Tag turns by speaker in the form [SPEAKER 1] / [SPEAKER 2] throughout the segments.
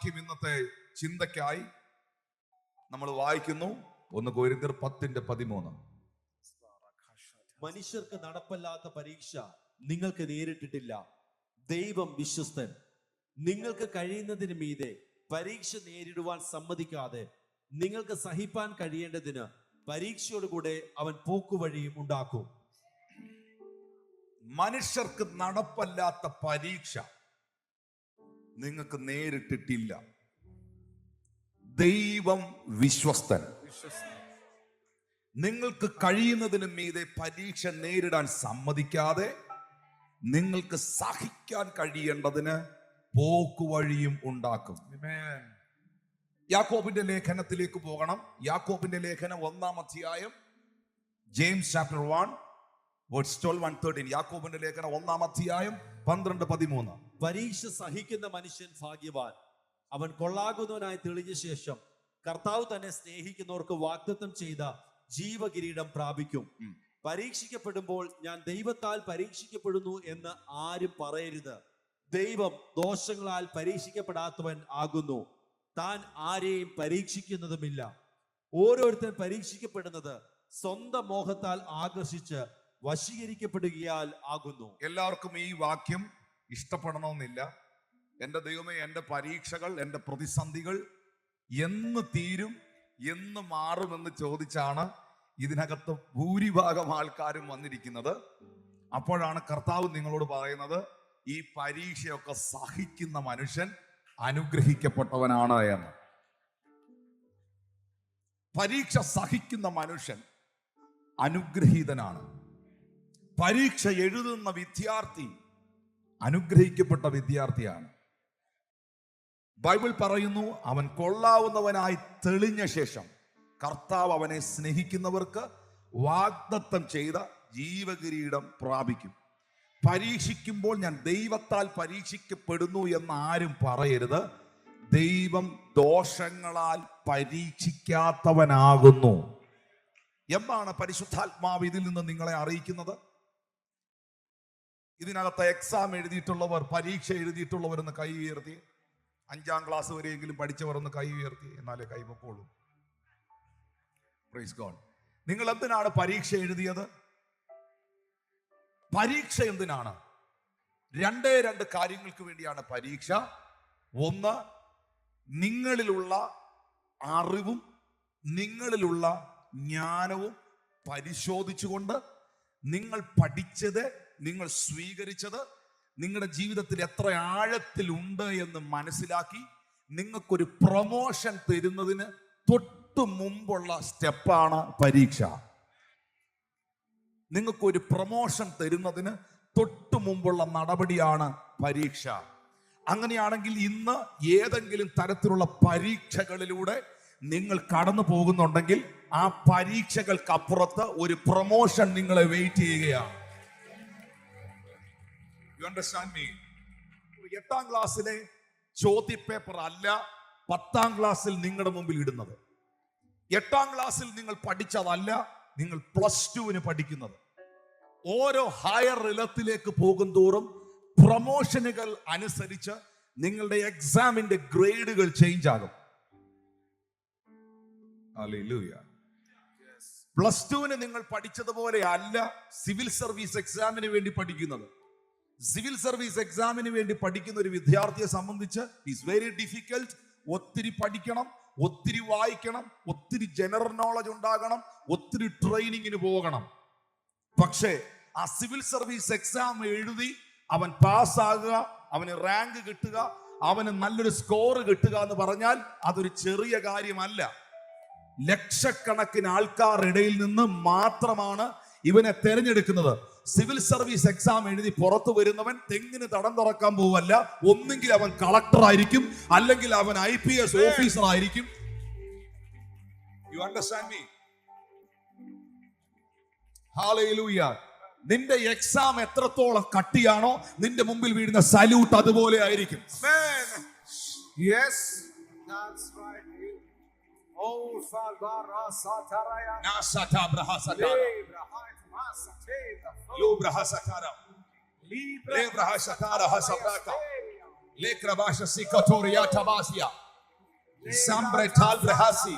[SPEAKER 1] വാക്യം ഇന്നത്തെ ചിന്തയ്ക്കായി നമ്മൾ വായിക്കുന്നു. 1 കൊരിന്ത്യർ 10:13.
[SPEAKER 2] മനുഷ്യർക്ക് നടപ്പല്ലാത്ത പരീക്ഷ നിങ്ങൾക്ക് നേരിട്ടിട്ടില്ല. ദൈവം വിശ്വസ്തൻ. നിങ്ങൾക്ക് കഴിയുന്നതിന് മീതെ പരീക്ഷ നേരിടുവാൻ സമ്മതിക്കാതെ നിങ്ങൾക്ക് സഹിപ്പാൻ കഴിയേണ്ടതിന് പരീക്ഷയോടുകൂടെ അവൻ പോക്കുവഴിയും ഉണ്ടാക്കും.
[SPEAKER 1] മനുഷ്യർക്ക് നടപ്പല്ലാത്ത പരീക്ഷ നിങ്ങൾക്ക് നേരിട്ടിട്ടില്ല. ദൈവം വിശ്വസ്തൻ. നിങ്ങൾക്ക് കഴിയുന്നതിന് മീതെ പരീക്ഷ നേരിടാൻ സമ്മതിക്കാതെ നിങ്ങൾക്ക് സഹിക്കാൻ കഴിയേണ്ടതിന് പോക്കുവഴിയും ഉണ്ടാക്കും. യാക്കോബിന്റെ ലേഖനത്തിലേക്ക് പോകണം. യാക്കോബിന്റെ ലേഖനം 1-ാം അധ്യായം, ജെയിംസ് ചാപ്റ്റർ 1:12-13. യാക്കോബിന്റെ ലേഖനം 1-ാം അധ്യായം 12-13.
[SPEAKER 2] പരീക്ഷ സഹിക്കുന്ന മനുഷ്യൻ ഭാഗ്യവാൻ. അവൻ കൊള്ളാകുന്നവനായി തെളിഞ്ഞ ശേഷം കർത്താവ് തന്നെ സ്നേഹിക്കുന്നവർക്ക് വാഗ്ദത്തം ചെയ്ത ജീവകിരീടം പ്രാപിക്കും. പരീക്ഷിക്കപ്പെടുമ്പോൾ ഞാൻ ദൈവത്താൽ പരീക്ഷിക്കപ്പെടുന്നു എന്ന് ആരും പറയരുത്. ദൈവം ദോഷങ്ങളാൽ പരീക്ഷിക്കപ്പെടാത്തവൻ ആകുന്നു. താൻ ആരെയും പരീക്ഷിക്കുന്നതുമില്ല. ഓരോരുത്തർ പരീക്ഷിക്കപ്പെടുന്നത് സ്വന്തം മോഹത്താൽ ആകർഷിച്ച് വശീകരിക്കപ്പെടുകയാൽ ആകുന്നു.
[SPEAKER 1] എല്ലാവർക്കും ഈ വാക്യം ഇഷ്ടപ്പെടണമെന്നില്ല. എൻ്റെ ദൈവമേ, എൻ്റെ പരീക്ഷകൾ, എൻ്റെ പ്രതിസന്ധികൾ എന്ന് തീരും, എന്ന് മാറുമെന്ന് ചോദിച്ചാണ് ഇതിനകത്ത് ഭൂരിഭാഗം ആൾക്കാരും വന്നിരിക്കുന്നത്. അപ്പോഴാണ് കർത്താവ് നിങ്ങളോട് പറയുന്നത്, ഈ പരീക്ഷയൊക്കെ സഹിക്കുന്ന മനുഷ്യൻ അനുഗ്രഹിക്കപ്പെട്ടവനാണ് എന്ന്. പരീക്ഷ സഹിക്കുന്ന മനുഷ്യൻ അനുഗ്രഹീതനാണ്. പരീക്ഷ എഴുതുന്ന വിദ്യാർത്ഥി അനുഗ്രഹിക്കപ്പെട്ട വിദ്യാർത്ഥിയാണ്. ബൈബിൾ പറയുന്നു, അവൻ കൊള്ളാവുന്നവനായി തെളിഞ്ഞ ശേഷം കർത്താവ് അവനെ സ്നേഹിക്കുന്നവർക്ക് വാഗ്ദത്തം ചെയ്ത ജീവകിരീടം പ്രാപിക്കും. പരീക്ഷിക്കുമ്പോൾ ഞാൻ ദൈവത്താൽ പരീക്ഷിക്കപ്പെടുന്നു എന്ന് ആരും പറയരുത്. ദൈവം ദോഷങ്ങളാൽ പരീക്ഷിക്കാത്തവനാകുന്നു. എന്താണ് പരിശുദ്ധാത്മാവ് ഇതിൽ നിന്ന് നിങ്ങളെ അറിയിക്കുന്നത്? ഇതിനകത്ത് എക്സാം എഴുതിയിട്ടുള്ളവർ, പരീക്ഷ എഴുതിയിട്ടുള്ളവർ ഒന്ന് കൈ ഉയർത്തി. 5-ാം ക്ലാസ് വരെയെങ്കിലും പഠിച്ചവർ ഒന്ന് കൈ ഉയർത്തി, എന്നാലേ കൈ പൊക്കോളൂ. Praise God. നിങ്ങൾ എന്തിനാണ് പരീക്ഷ എഴുതിയത്? പരീക്ഷ എന്തിനാണ്? 2 കാര്യങ്ങൾക്ക് വേണ്ടിയാണ് പരീക്ഷ. ഒന്ന്, നിങ്ങളിലുള്ള അറിവും നിങ്ങളിലുള്ള ജ്ഞാനവും പരിശോധിച്ചുകൊണ്ട് നിങ്ങൾ പഠിച്ചത്, നിങ്ങൾ സ്വീകരിച്ചത് നിങ്ങളുടെ ജീവിതത്തിൽ എത്ര ആഴത്തിലുണ്ട് എന്ന് മനസ്സിലാക്കി നിങ്ങൾക്കൊരു പ്രൊമോഷൻ തരുന്നതിന് തൊട്ടു മുമ്പുള്ള സ്റ്റെപ്പാണ് പരീക്ഷ. നിങ്ങൾക്കൊരു പ്രൊമോഷൻ തരുന്നതിന് തൊട്ടു മുമ്പുള്ള നടപടിയാണ് പരീക്ഷ. അങ്ങനെയാണെങ്കിൽ ഇന്ന് ഏതെങ്കിലും തരത്തിലുള്ള പരീക്ഷകളിലൂടെ നിങ്ങൾ കടന്നു പോകുന്നുണ്ടെങ്കിൽ ആ പരീക്ഷകൾക്കപ്പുറത്ത് ഒരു പ്രൊമോഷൻ നിങ്ങളെ വെയിറ്റ് ചെയ്യുകയാണ്. You understand me? 8-ാം ക്ലാസ്സിലെ ചോദ്യപേപ്പർ അല്ല 10-ാം ക്ലാസ്സിൽ നിങ്ങളുടെ മുമ്പിൽ ഇടുന്നത്. 8-ാം ക്ലാസ്സിൽ നിങ്ങൾ പഠിച്ചതല്ല നിങ്ങൾ +2-ന് പഠിക്കുന്നത്. ഓരോ ഹയർ ഇലത്തിലേക്ക് പോകും തോറും പ്രൊമോഷനുകൾ അനുസരിച്ച് നിങ്ങളുടെ എക്സാമിന്റെ ഗ്രേഡുകൾ ചേഞ്ച് ആകും. +2-ന് നിങ്ങൾ പഠിച്ചതുപോലെ അല്ല സിവിൽ സർവീസ് എക്സാമിന് വേണ്ടി പഠിക്കുന്നത്. സിവിൽ സർവീസ് എക്സാമിന് വേണ്ടി പഠിക്കുന്ന ഒരു വിദ്യാർത്ഥിയെ സംബന്ധിച്ച് ഇറ്റ്സ് വെരി ഡിഫിക്കൽട്ട്. ഒത്തിരി പഠിക്കണം, ഒത്തിരി വായിക്കണം, ഒത്തിരി ജനറൽ നോളജ് ഉണ്ടാകണം, ഒത്തിരി ട്രെയിനിങ്ങിന് പോകണം. പക്ഷേ ആ സിവിൽ സർവീസ് എക്സാം എഴുതി അവൻ പാസ്സാകുക, അവന് റാങ്ക് കിട്ടുക, അവന് നല്ലൊരു സ്കോർ കിട്ടുക എന്ന് പറഞ്ഞാൽ അതൊരു ചെറിയ കാര്യമല്ല. ലക്ഷക്കണക്കിന് ആൾക്കാരുടെ ഇടയിൽ നിന്ന് മാത്രമാണ് ഇവനെ തെരഞ്ഞെടുക്കുന്നത്. സിവിൽ സർവീസ് എക്സാം എഴുതി പുറത്തു വരുന്നവൻ തെങ്ങിന് തടം തുറക്കാൻ പോവല്ല. ഒന്നെങ്കിൽ അവൻ കളക്ടർ ആയിരിക്കും, അല്ലെങ്കിൽ അവൻ IPS ഓഫീസർ ആയിരിക്കും. You understand me? ഹല്ലേലൂയ. നിന്റെ എക്സാം എത്രത്തോളം കട്ടിയാണോ നിന്റെ മുമ്പിൽ വീഴുന്ന സല്യൂട്ട് അതുപോലെ ആയിരിക്കും. Lekrabasha Sikatoria Tabasia. Sambre Talbrahasi.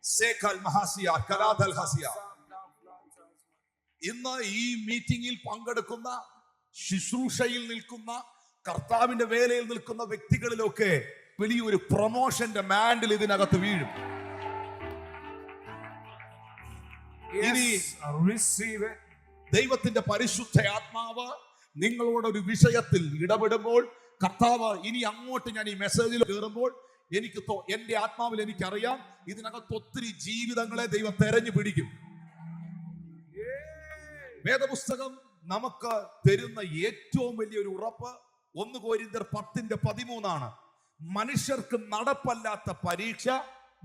[SPEAKER 1] Sekal Mahasia. Kaladal Hasia. ഇന്ന് ഈ മീറ്റിംഗിൽ പങ്കെടുക്കുന്ന, ശുശ്രൂഷയിൽ നിൽക്കുന്ന, കർത്താവിന്റെ വേലയിൽ നിൽക്കുന്ന വ്യക്തികളിലൊക്കെ വലിയൊരു പ്രൊമോഷന്റെ മാൻഡിൽ ഇതിനകത്ത് വീഴും. ഇനി
[SPEAKER 3] receive it.
[SPEAKER 1] ദൈവത്തിന്റെ പരിശുദ്ധ ആത്മാവ് നിങ്ങളോട് ഒരു വിഷയത്തിൽ ഇടപെടുമ്പോൾ, കർത്താവ് ഇനി അങ്ങോട്ട് ഞാൻ ഈ മെസ്സേജിൽ കയറുമ്പോൾ എനിക്ക് എന്റെ ആത്മാവിൽ എനിക്കറിയാം ഇതിനകത്ത് ഒത്തിരി ജീവിതങ്ങളെ ദൈവം തെരഞ്ഞു പിടിക്കും. വേദപുസ്തകം നമുക്ക് തരുന്ന ഏറ്റവും വലിയൊരു ഉറപ്പ് 1 കൊരിന്ത്യർ 10:13 മനുഷ്യർക്ക് നടപ്പല്ലാത്ത പരീക്ഷ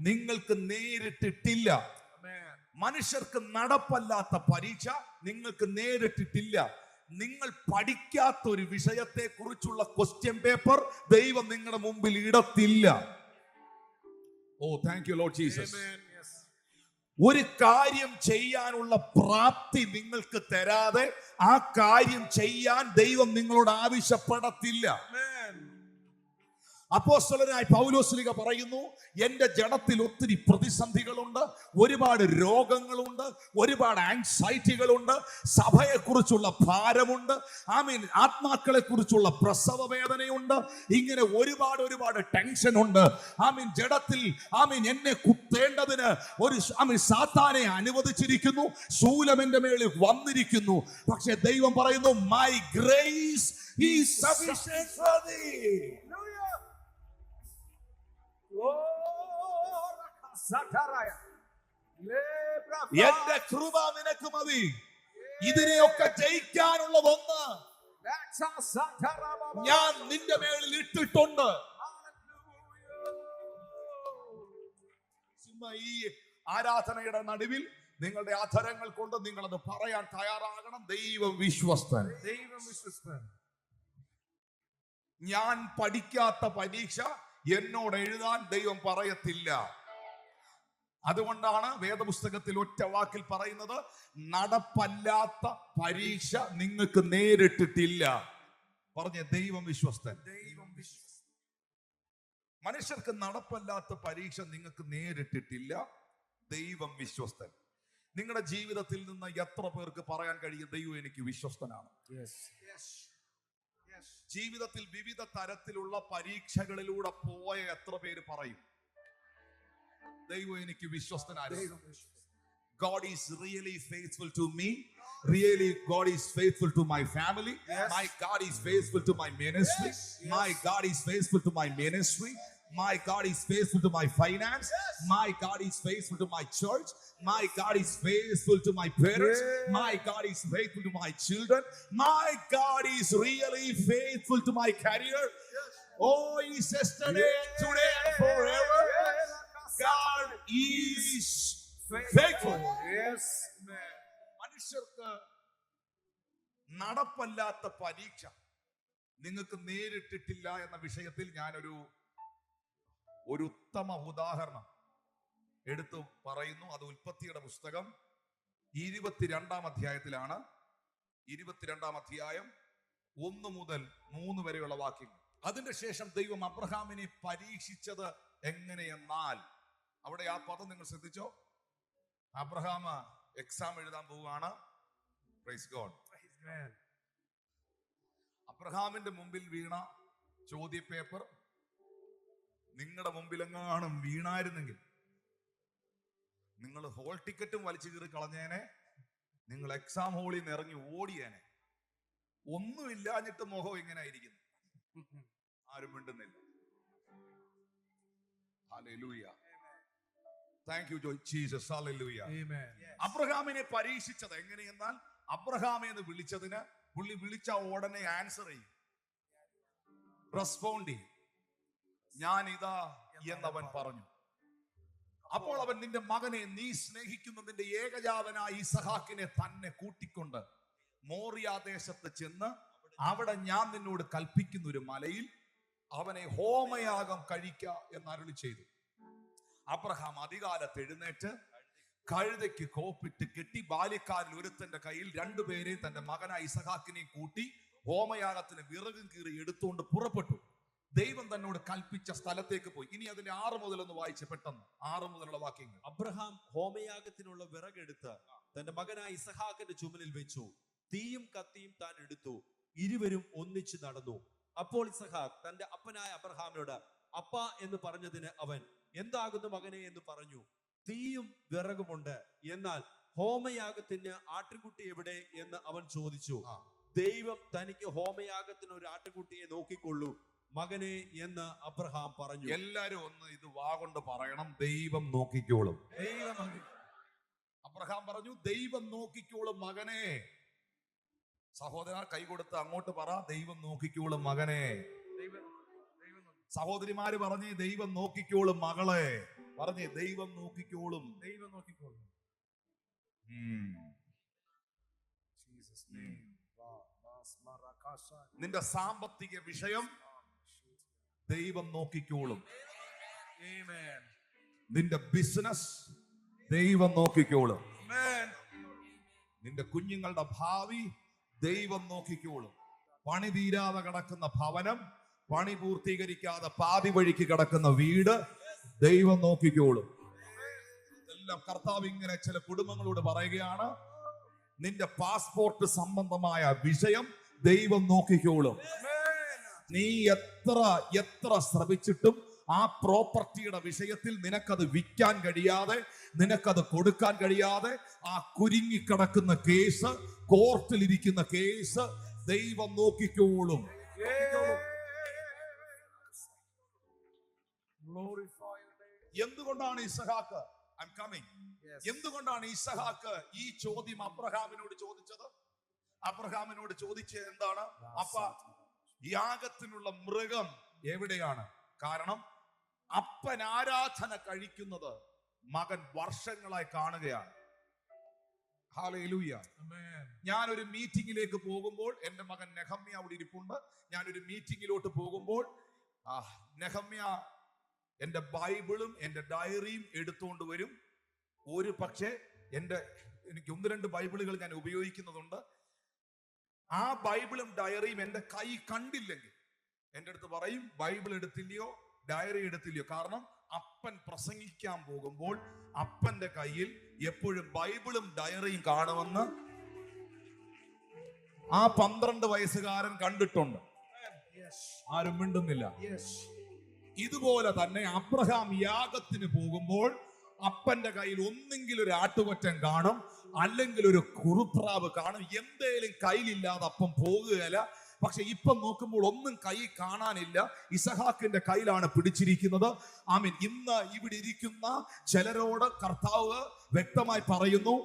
[SPEAKER 1] നിങ്ങൾക്ക് നേരിട്ടിട്ടില്ല. മനുഷ്യർക്ക് നടപ്പല്ലാത്ത പരീക്ഷ നിങ്ങൾക്ക് നേരിട്ടിട്ടില്ല. നിങ്ങൾ പഠിക്കാത്ത ഒരു വിഷയത്തെ കുറിച്ചുള്ള ക്വസ്റ്റ്യൻ പേപ്പർ ദൈവം നിങ്ങളുടെ മുമ്പിൽ ഇടത്തില്ല. ഓ താങ്ക് യു ലോർഡ് ജീസസ്. ഒരു കാര്യം ചെയ്യാനുള്ള പ്രാപ്തി നിങ്ങൾക്ക് തരാതെ ആ കാര്യം ചെയ്യാൻ ദൈവം നിങ്ങളോട് ആവശ്യപ്പെടത്തില്ല. അപ്പോസ്തലനായ പൗലോസ്ലീഹ പറയുന്നു, എന്റെ ജഡത്തിൽ ഒത്തിരി പ്രതിസന്ധികളുണ്ട്, ഒരുപാട് രോഗങ്ങളുണ്ട്, ഒരുപാട് ആൻസൈറ്റികളുണ്ട്, സഭയെക്കുറിച്ചുള്ള ഭാരമുണ്ട്, ആത്മാക്കളെ കുറിച്ചുള്ള പ്രസവ വേദനയുണ്ട്, ഇങ്ങനെ ഒരുപാട് ടെൻഷൻ ഉണ്ട്. ജഡത്തിൽ എന്നെ കുത്തേണ്ടതിന് ഒരു സാത്താനെ അനുവദിച്ചിരിക്കുന്നു, ശൂലം എന്റെ മേളിൽ വന്നിരിക്കുന്നു. പക്ഷെ ദൈവം പറയുന്നു, my grace is sufficient for thee. എന്റെ കൃപ നിനക്ക് മതി. ഇതിനെയൊക്കെ ജയിക്കാനുള്ളതൊന്ന് ഞാൻ നിന്റെ മേളിൽ ഇട്ടിട്ടുണ്ട്. ഈ ആരാധനയുടെ നടുവിൽ നിങ്ങളുടെ അധരങ്ങൾ കൊണ്ട് നിങ്ങളത് പറയാൻ തയ്യാറാകണം. ദൈവം വിശ്വസ്തൻ. ഞാൻ പഠിക്കാത്ത പരീക്ഷ എന്നോട് എഴുതാൻ ദൈവം പറയത്തില്ല. അതുകൊണ്ടാണ് വേദപുസ്തകത്തിൽ ഒറ്റ വാക്കിൽ പറയുന്നത്, നടപ്പല്ലാത്ത പരീക്ഷ നിങ്ങൾക്ക് നേരിട്ടിട്ടില്ല. പറഞ്ഞ ദൈവം വിശ്വസ്തൻ. മനുഷ്യർക്ക് നടപ്പല്ലാത്ത പരീക്ഷ നിങ്ങൾക്ക് നേരിട്ടിട്ടില്ല. ദൈവം വിശ്വസ്തൻ. നിങ്ങളുടെ ജീവിതത്തിൽ നിന്ന് എത്ര പേർക്ക് പറയാൻ കഴിയും, ദൈവം എനിക്ക് വിശ്വസ്തനാണ്? ജീവിതത്തിൽ വിവിധ തരത്തിലുള്ള പരീക്ഷകളിലൂടെ പോയ എത്ര പേര് പറയും, ദൈവം എനിക്ക് വിശ്വസ്തനായിരുന്നു? God is really faithful to me. Really, God is faithful to my family. My God is faithful to my ministry. My God is faithful to my ministry. My God is faithful to my finance. My God is faithful to my church. My God is faithful to my parents. My God is faithful to my children. My God is really faithful to my career. Oh, He's yesterday, today, and forever. God is faithful. മനുഷ്യർക്ക് നടപ്പല്ലാത്ത പരീക്ഷ നിങ്ങൾക്ക് നേരിട്ടിട്ടില്ല എന്ന വിഷയത്തിൽ ഞാനൊരു ഉത്തമ ഉദാഹരണം എടുത്തു പറയുന്നു. അത് ഉൽപ്പത്തിയുടെ പുസ്തകം 22-ാം അധ്യായത്തിലാണ്. 22-ാം അധ്യായം 1 മുതൽ 3 വരെയുള്ള വാക്യങ്ങൾ. അതിന്റെ ശേഷം ദൈവം അബ്രഹാമിനെ പരീക്ഷിച്ചത് എങ്ങനെയെന്നാൽ, അവിടെ ആ പദം നിങ്ങൾ ശ്രദ്ധിച്ചോ. അബ്രഹാം എക്സാം എഴുതാൻ പോവുകയാണ്. Praise God. അബ്രഹാമിന്റെ മുമ്പിൽ വീണ ചോദ്യ പേപ്പർ നിങ്ങളുടെ മുമ്പിലെങ്ങാനും വീണായിരുന്നെങ്കിൽ നിങ്ങൾ ഹോൾ ടിക്കറ്റും വലിച്ചു കീറി കളഞ്ഞേനെ. നിങ്ങൾ എക്സാം ഹോളിൽ നിന്ന് ഇറങ്ങി ഓടിയേനെ. ഒന്നുമില്ലാഞ്ഞിട്ട് മുഖം ഇങ്ങനെ ആയിരിക്കുന്നു. ആരും മിണ്ടുന്നില്ല. Hallelujah. Thank you Jesus. Hallelujah. അബ്രഹാമിനെ പരീക്ഷിച്ചത് എങ്ങനെയെന്നാൽ, അബ്രഹാം എന്ന് വിളിച്ചതിന് പുള്ളി വിളിച്ച ഉടനെ ആൻസർ ചെയ്യും, റെസ്പോണ്ട് ചെയ്യും. ഞാൻ ഇതാ എന്നവൻ പറഞ്ഞു. അപ്പോൾ അവൻ, നിന്റെ മകനെ, നീ സ്നേഹിക്കുന്ന നിന്റെ ഏകജാതനായ ഇസഹാക്കിനെ തന്നെ കൂട്ടിക്കൊണ്ട് മോറിയാദേശത്ത് ചെന്ന് അവിടെ ഞാൻ നിന്നോട് കൽപ്പിക്കുന്ന ഒരു മലയിൽ അവനെ ഹോമയാഗം കഴിക്ക എന്ന് അരുളി ചെയ്തു. അബ്രഹാം അതികാലത്ത് എഴുന്നേറ്റ് കഴുതയ്ക്ക് കോപ്പിട്ട് കെട്ടി ബാല്യക്കാരിൽ ഒരുത്തന്റെ കയ്യിൽ 2 പേരെ തന്റെ മകനായ ഇസഹാക്കിനെ കൂട്ടി ഹോമയാഗത്തിന് വിറകും കീറി എടുത്തുകൊണ്ട് പുറപ്പെട്ടു. ദൈവം തന്നോട് കൽപ്പിച്ച സ്ഥലത്തേക്ക് പോയി. ഇനി അതിന്റെ 6 മുതൽ ഒന്ന് വായിച്ച് പെട്ടെന്ന് 6 മുതലുള്ള വാക്യങ്ങൾ.
[SPEAKER 2] അബ്രഹാം ഹോമയാഗത്തിനുള്ള വിറകെടുത്ത് തന്റെ മകനായ ഇസഹാക്കിന്റെ ചുമലിൽ വെച്ചു. തീയും കത്തിയും താൻ എടുത്തു. ഇരുവരും ഒന്നിച്ചു നടന്നു. അപ്പോൾ ഇസഹാക്ക് തന്റെ അപ്പനായ അബ്രഹാമിനോട് അപ്പ എന്ന് പറഞ്ഞതിന് അവൻ എന്താകുന്നു മകനെ എന്ന് പറഞ്ഞു. തീയും വിറകുമുണ്ട്, എന്നാൽ ഹോമയാഗത്തിന് ആട്ടിൻകുട്ടി എവിടെ എന്ന് അവൻ ചോദിച്ചു. ദൈവം തനിക്ക് ഹോമയാഗത്തിന് ഒരു ആട്ടിൻകുട്ടിയെ നോക്കിക്കൊള്ളൂ മകനെ എന്ന് അബ്രഹാം പറഞ്ഞു.
[SPEAKER 1] എല്ലാരും ഒന്ന് ഇത് വാ കൊണ്ട് പറയണം, ദൈവം നോക്കിക്കോളും. അബ്രഹാം പറഞ്ഞു, ദൈവം നോക്കിക്കോളും മകനെ. സഹോദരൻ കൈ കൊടുത്ത് അങ്ങോട്ട് പറ, ദൈവം നോക്കിക്കോളും മകനെ. സഹോദരിമാര് പറഞ്ഞേ, ദൈവം നോക്കിക്കോളും മകളെ. പറഞ്ഞേ, ദൈവം നോക്കിക്കോളും.
[SPEAKER 3] ദൈവം നോക്കിക്കോളും.
[SPEAKER 1] നിന്റെ സാമ്പത്തിക വിഷയം ദൈവം നോക്കിക്കോളും. നിന്റെ ബിസിനസ് ദൈവം നോക്കിക്കോളും. നിന്റെ കുഞ്ഞുങ്ങളുടെ ഭാവി ദൈവം നോക്കിക്കോളും. പണി തീരാതെ കിടക്കുന്ന ഭവനം, പണി പൂർത്തീകരിക്കാതെ പാതി വഴിക്ക് കിടക്കുന്ന വീട് ദൈവം നോക്കിക്കോളും. എല്ലാം കർത്താവ് ഇങ്ങനെ ചില കുടുംബങ്ങളോട് പറയുകയാണ്, നിന്റെ പാസ്പോർട്ട് സംബന്ധമായ വിഷയം ദൈവം നോക്കിക്കോളും. നീ എത്ര ശ്രമിച്ചിട്ടും ആ പ്രോപ്പർട്ടിയുടെ വിഷയത്തിൽ നിനക്കത് വിൽക്കാൻ കഴിയാതെ, നിനക്കത് കൊടുക്കാൻ കഴിയാതെ, ആ കുരുങ്ങിക്കിടക്കുന്ന കേസ്, കോർട്ടിലിരിക്കുന്ന കേസ് ദൈവം നോക്കിക്കോളും. എന്തുകൊണ്ടാണ് ഇസഹാക്ക് എന്തുകൊണ്ടാണ് ഇസഹാക്ക് ഈ ചോദ്യം അബ്രഹാമിനോട് ചോദിച്ചത്? അബ്രഹാമിനോട് ചോദിച്ചത് എന്താണ്? അപ്പ യാഗത്തിനുള്ള മൃഗം എവിടെയാണ്? കാരണം അപ്പൻ ആരാധന കഴിക്കുന്നത് മകൻ വർഷങ്ങളായി കാണുകയാണ്. ഹല്ലേലൂയ. ഞാനൊരു മീറ്റിംഗിലേക്ക് പോകുമ്പോൾ, എന്റെ മകൻ നെഹമ്യ അവിടെ ഇരിപ്പുണ്ട്. ഞാനൊരു മീറ്റിംഗിലോട്ട് പോകുമ്പോൾ നെഹമ്യ എന്റെ ബൈബിളും എന്റെ ഡയറിയും എടുത്തുകൊണ്ട് വരും. ഒരു പക്ഷേ എനിക്ക് 1-2 ബൈബിളുകൾ ഞാൻ ഉപയോഗിക്കുന്നതുണ്ട്. ആ ബൈബിളും ഡയറിയും എന്റെ കൈ കണ്ടില്ലെങ്കിൽ എന്റെ അടുത്ത് പറയും, ബൈബിൾ എടുത്തില്ലയോ ഡയറി എടുത്തില്ലയോ. കാരണം അപ്പൻ പ്രസംഗിക്കാൻ പോകുമ്പോൾ അപ്പന്റെ കയ്യിൽ എപ്പോഴും ബൈബിളും ഡയറിയും കാണുമെന്ന് ആ 12 വയസ്സുകാരൻ കണ്ടിട്ടുണ്ട്. ആരും മിണ്ടുന്നില്ല. ഇതുപോലെ തന്നെ അബ്രഹാം യാഗത്തിന് പോകുമ്പോൾ അപ്പന്റെ കയ്യിൽ ഒന്നെങ്കിൽ ഒരു ആട്ടുകൊറ്റൻ കാണും, അല്ലെങ്കിൽ ഒരു കുറുപ്രാവ് കാണും. എന്തേലും കയ്യിലില്ലാതെ അപ്പം പോകുകയല്ല. പക്ഷെ ഇപ്പം നോക്കുമ്പോൾ ഒന്നും കൈ കാണാനില്ല. ഇസഹാക്കിന്റെ കയ്യിലാണ് പിടിച്ചിരിക്കുന്നത്. ആമീൻ. ഇന്ന് ഇവിടെ ഇരിക്കുന്ന ചിലരോട് കർത്താവ് വ്യക്തമായി പറയുന്നു,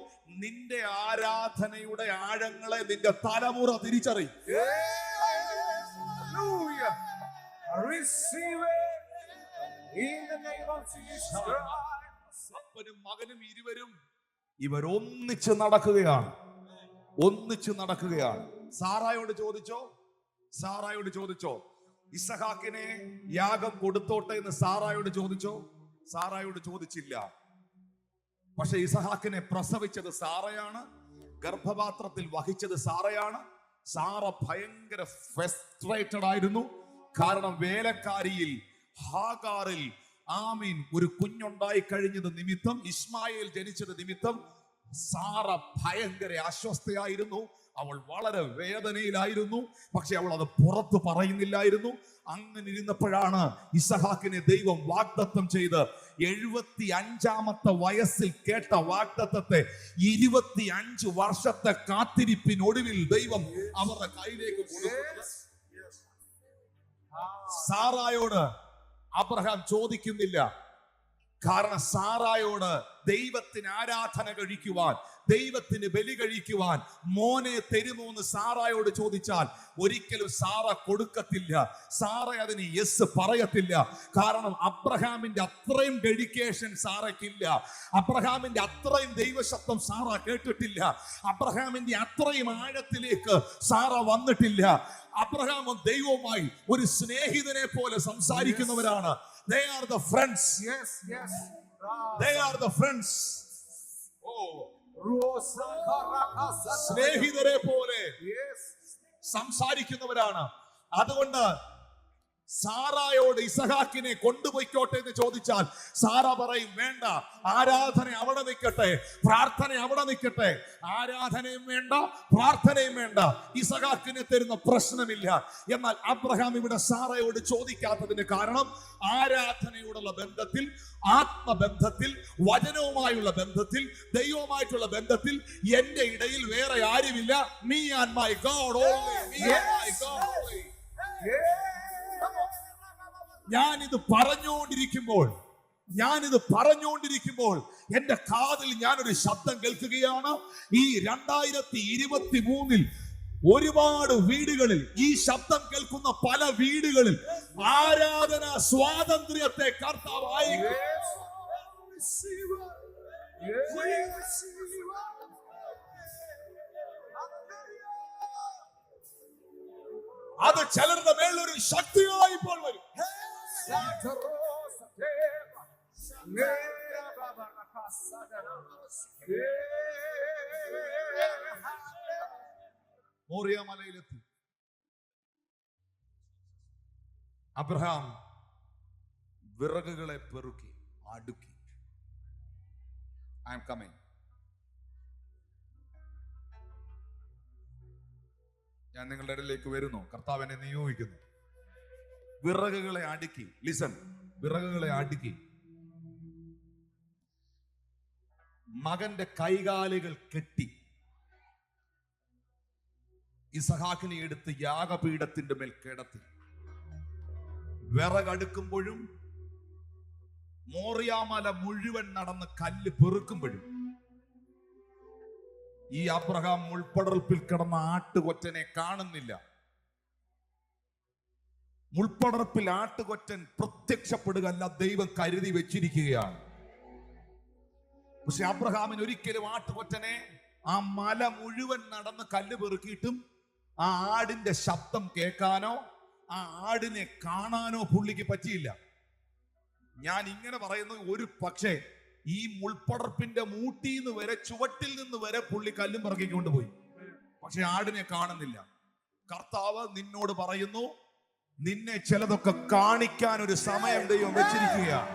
[SPEAKER 1] നിന്റെ ആരാധനയുടെ ആഴങ്ങളെ നിന്റെ തലമുറ തിരിച്ചറിയും. അപ്പനും മകനും ഇരുവരും ഇവരൊന്നിച്ച് നടക്കുകയാണ്. സാറായോട് ചോദിച്ചോ ഇസഹാക്കിനെ യാഗം കൊടുത്തോട്ടെ എന്ന് സാറായോട് ചോദിച്ചില്ല. പക്ഷെ ഇസഹാക്കിനെ പ്രസവിച്ചത് സാറയാണ്, ഗർഭപാത്രത്തിൽ വഹിച്ചത് സാറയാണ്. സാറ ഭയങ്കര ഫ്രസ്ട്രേറ്റഡ് ആയിരുന്നു. കാരണം വേലക്കാരിയിൽ ഹാഗാറിൽ ആമീൻ ഒരു കുഞ്ഞുണ്ടായി കഴിഞ്ഞത് നിമിത്തം, ഇസ്മായേൽ ജനിച്ചത് നിമിത്തം സാറ ഭയങ്കര അസ്വസ്ഥയായിരുന്നു. അവൾ വളരെ വേദനയിലായിരുന്നു. പക്ഷെ അവൾ അത് പുറത്ത് പറയുന്നില്ലായിരുന്നു. അങ്ങനെ ഇരുന്നപ്പോഴാണ് ഇസഹാക്കിനെ ദൈവം വാഗ്ദത്തം ചെയ്ത് 75-ാമത്തെ വയസ്സിൽ കേട്ട വാഗ്ദത്തത്തെ 25 വർഷത്തെ കാത്തിരിപ്പിനൊടുവിൽ ദൈവം അവരുടെ കയ്യിലേക്ക് കൊടുക്കുന്നത്. സാറായോട് അബ്രഹാം ചോദിക്കുന്നില്ല. കാരണം സാറായോട് ദൈവത്തിന് ആരാധന കഴിക്കുവാൻ, ദൈവത്തിന് ബലി കഴിക്കുവാൻ മോനെ തരുമോ എന്ന് സാറായോട് ചോദിച്ചാൽ ഒരിക്കലും സാറ കൊടുക്കത്തില്ല. സാറ അതിന് യെസ് പറയത്തില്ല. കാരണം അബ്രഹാമിന്റെ അത്രയും ഡെഡിക്കേഷൻ സാറയ്ക്കില്ല. അബ്രഹാമിന്റെ അത്രയും ദൈവശബ്ദം സാറ കേട്ടിട്ടില്ല. അബ്രഹാമിന്റെ അത്രയും ആഴത്തിലേക്ക് സാറ വന്നിട്ടില്ല. അബ്രഹാമും ദൈവവുമായി ഒരു സ്നേഹിതനെ പോലെ സംസാരിക്കുന്നവരാണ്. They are the friends. They are the friends. സ്നേഹിതരെ പോലെ സംസാരിക്കുന്നവരാണ്. അതുകൊണ്ട് സാറായോട് ഇസഹാക്കിനെ കൊണ്ടുപോയിക്കോട്ടെ എന്ന് ചോദിച്ചാൽ സാറ പറയും, വേണ്ട, ആരാധന അവിടെ നിൽക്കട്ടെ, പ്രാർത്ഥന അവിടെ നിൽക്കട്ടെ. ആരാധനയും വേണ്ട, പ്രാർത്ഥനയും വേണ്ട, ഇസഹാക്കിനെ തരുന്ന പ്രശ്നമില്ല. എന്നാൽ അബ്രഹാം ഇവിടെ സാറയോട് ചോദിക്കാത്തതിന് കാരണം ആരാധനയോടുള്ള ബന്ധത്തിൽ, ആത്മബന്ധത്തിൽ, വചനവുമായുള്ള ബന്ധത്തിൽ, ദൈവവുമായിട്ടുള്ള ബന്ധത്തിൽ എന്റെ ഇടയിൽ വേറെ ആരുമില്ല. Me and my God only. Me and my God only. ഞാനിത് പറഞ്ഞുകൊണ്ടിരിക്കുമ്പോൾ എന്റെ കാതിൽ ഞാനൊരു ശബ്ദം കേൾക്കുകയാണ്. ഈ 2023 ഒരുപാട് വീടുകളിൽ, ഈ ശബ്ദം കേൾക്കുന്ന പല വീടുകളിൽ ആരാധന സ്വാതന്ത്ര്യത്തെ കർത്താവായി അത് ചിലരുടെ മേലൊരു ശക്തിയായി ഇപ്പോൾ വരും. മോറിയ മലയിലെത്തി അബ്രഹാം വിറകുകളെ പെറുക്കി അടുക്കി. I am coming. ഞാൻ നിങ്ങളുടെ ഇടയിലേക്ക് വരുന്നു. കർത്താവ് എന്നെ നിയോഗിക്കുന്നു. വിറകുകളെ അടുക്കി. ലിസൺ, വിറകുകളെ അടുക്കി. മകന്റെ കൈകാലുകൾ കെട്ടി ഇസഹാക്കിനെ എടുത്ത് യാഗപീഠത്തിന്റെ മേൽ കിടത്തി. വിറകടുക്കുമ്പോഴും മോറിയാമല മുഴുവൻ നടന്ന് കല്ല് പെറുക്കുമ്പോഴും ഈ അബ്രഹാം മുൾപ്പടർപ്പിൽ കിടന്ന ആട്ടുകൊറ്റനെ കാണുന്നില്ല. മുൾപ്പടർപ്പിൽ ആട്ടുകൊറ്റൻ പ്രത്യക്ഷപ്പെടുക അല്ല, ദൈവം കരുതി വെച്ചിരിക്കുകയാണ്. പക്ഷെ അബ്രഹാമിന് ഒരിക്കലും ആട്ടുകൊറ്റനെ, ആ മല മുഴുവൻ നടന്ന് കല്ല് പെറുക്കിയിട്ടും ആ ആടിന്റെ ശബ്ദം കേൾക്കാനോ ആ ആടിനെ കാണാനോ പുള്ളിക്ക് പറ്റിയില്ല. ഞാൻ ഇങ്ങനെ പറയുന്നു, ഒരു പക്ഷേ ഈ മുൾപ്പടർപ്പിന്റെ മൂട്ടിന്ന് വരെ, ചുവട്ടിൽ നിന്ന് വരെ പുള്ളി കല്ലും പറക്കിക്കൊണ്ടുപോയി. പക്ഷെ ആടിനെ കാണുന്നില്ല. കർത്താവ് നിന്നോട് പറയുന്നു, നിന്നെ ചിലതൊക്കെ കാണിക്കാൻ ഒരു സമയം ദൈവം വെച്ചിരിക്കുകയാണ്.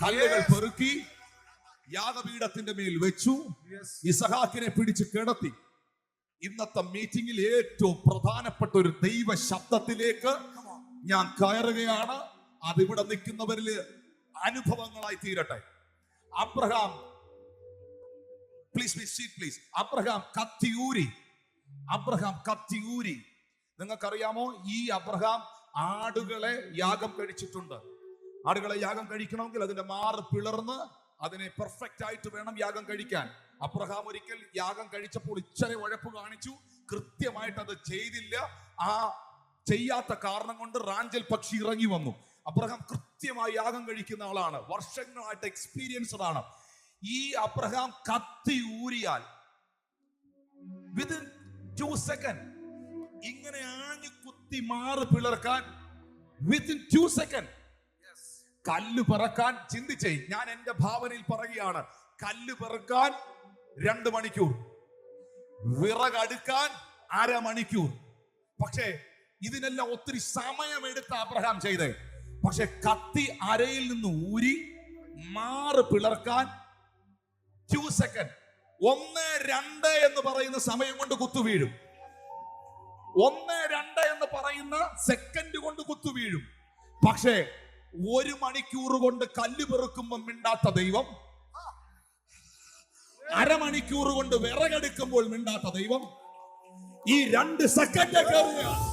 [SPEAKER 1] കല്ലുകൾ പെറുക്കി യാഗപീഠത്തിന്റെ മേൽ വെച്ചു. ഇസഹാക്കിനെ പിടിച്ച് കിടത്തി. ഇന്നത്തെ മീറ്റിംഗിൽ ഏറ്റവും പ്രധാനപ്പെട്ട ഒരു ദൈവ ശബ്ദത്തിലേക്ക് ഞാൻ കയറുകയാണ്. അതിവിടെ നിൽക്കുന്നവരിൽ അനുഭവങ്ങളായി തീരട്ടെ. അബ്രഹാം, പ്ലീസ്, അബ്രഹാം കത്തിയൂരി. നിങ്ങൾക്കറിയാമോ, ഈ അബ്രഹാം ആടുകളെ യാഗം കഴിച്ചിട്ടുണ്ട്. ആടുകളെ യാഗം കഴിക്കണമെങ്കിൽ അതിന്റെ മാറ് പിളർന്ന് അതിനെ പെർഫെക്റ്റ് ആയിട്ട് വേണം യാഗം കഴിക്കാൻ. അബ്രഹാം ഒരിക്കൽ യാഗം കഴിച്ചപ്പോൾ ഇച്ചിരി ഉഴപ്പ് കാണിച്ചു, കൃത്യമായിട്ട് അത് ചെയ്തില്ല. ആ ചെയ്യാത്ത കാരണം കൊണ്ട് റാഞ്ചൽ പക്ഷി ഇറങ്ങി വന്നു. അബ്രഹാം കൃത്യമായി യാഗം കഴിക്കുന്ന ആളാണ്, വർഷങ്ങളായിട്ട് എക്സ്പീരിയൻസ്ഡ് ആണ്. ഈ അബ്രഹാം കത്തി ഊരിയാൽ വിത്തിൻ 2 seconds ഇങ്ങനെ ആഞ്ഞു കുത്തി മാറ് പിളർക്കാൻ വിത്തിൻ 2 seconds കല്ല് പെറുക്കാൻ ചിന്തിച്ചേ. ഞാൻ എന്റെ ഭാവനയിൽ പറയുകയാണ്, കല്ല് പെറുക്കാൻ 2 മണിക്കൂർ, വിറകടുക്കാൻ 1/2 മണിക്കൂർ. പക്ഷേ ഇതിനെല്ലാം ഒത്തിരി സമയമെടുത്ത അബ്രഹാം ചെയ്തേ. പക്ഷെ കത്തി അരയിൽ നിന്ന് ഊരി മാറ് പിളർക്കാൻ 2 seconds, 1, 2 എന്ന് പറയുന്ന സമയം കൊണ്ട് കുത്തു വീഴും. 1, 2 എന്ന് പറയുന്ന സെക്കൻഡ് കൊണ്ട് കുത്തു വീഴും. പക്ഷേ 1 മണിക്കൂർ കൊണ്ട് കല്ല് പെറുക്കുമ്പോൾ മിണ്ടാത്ത ദൈവം, 1/2 മണിക്കൂർ കൊണ്ട് വിറകെടുക്കുമ്പോൾ മിണ്ടാത്ത ദൈവം ഈ 2 സെക്കൻഡ് കയറുകയാണ്.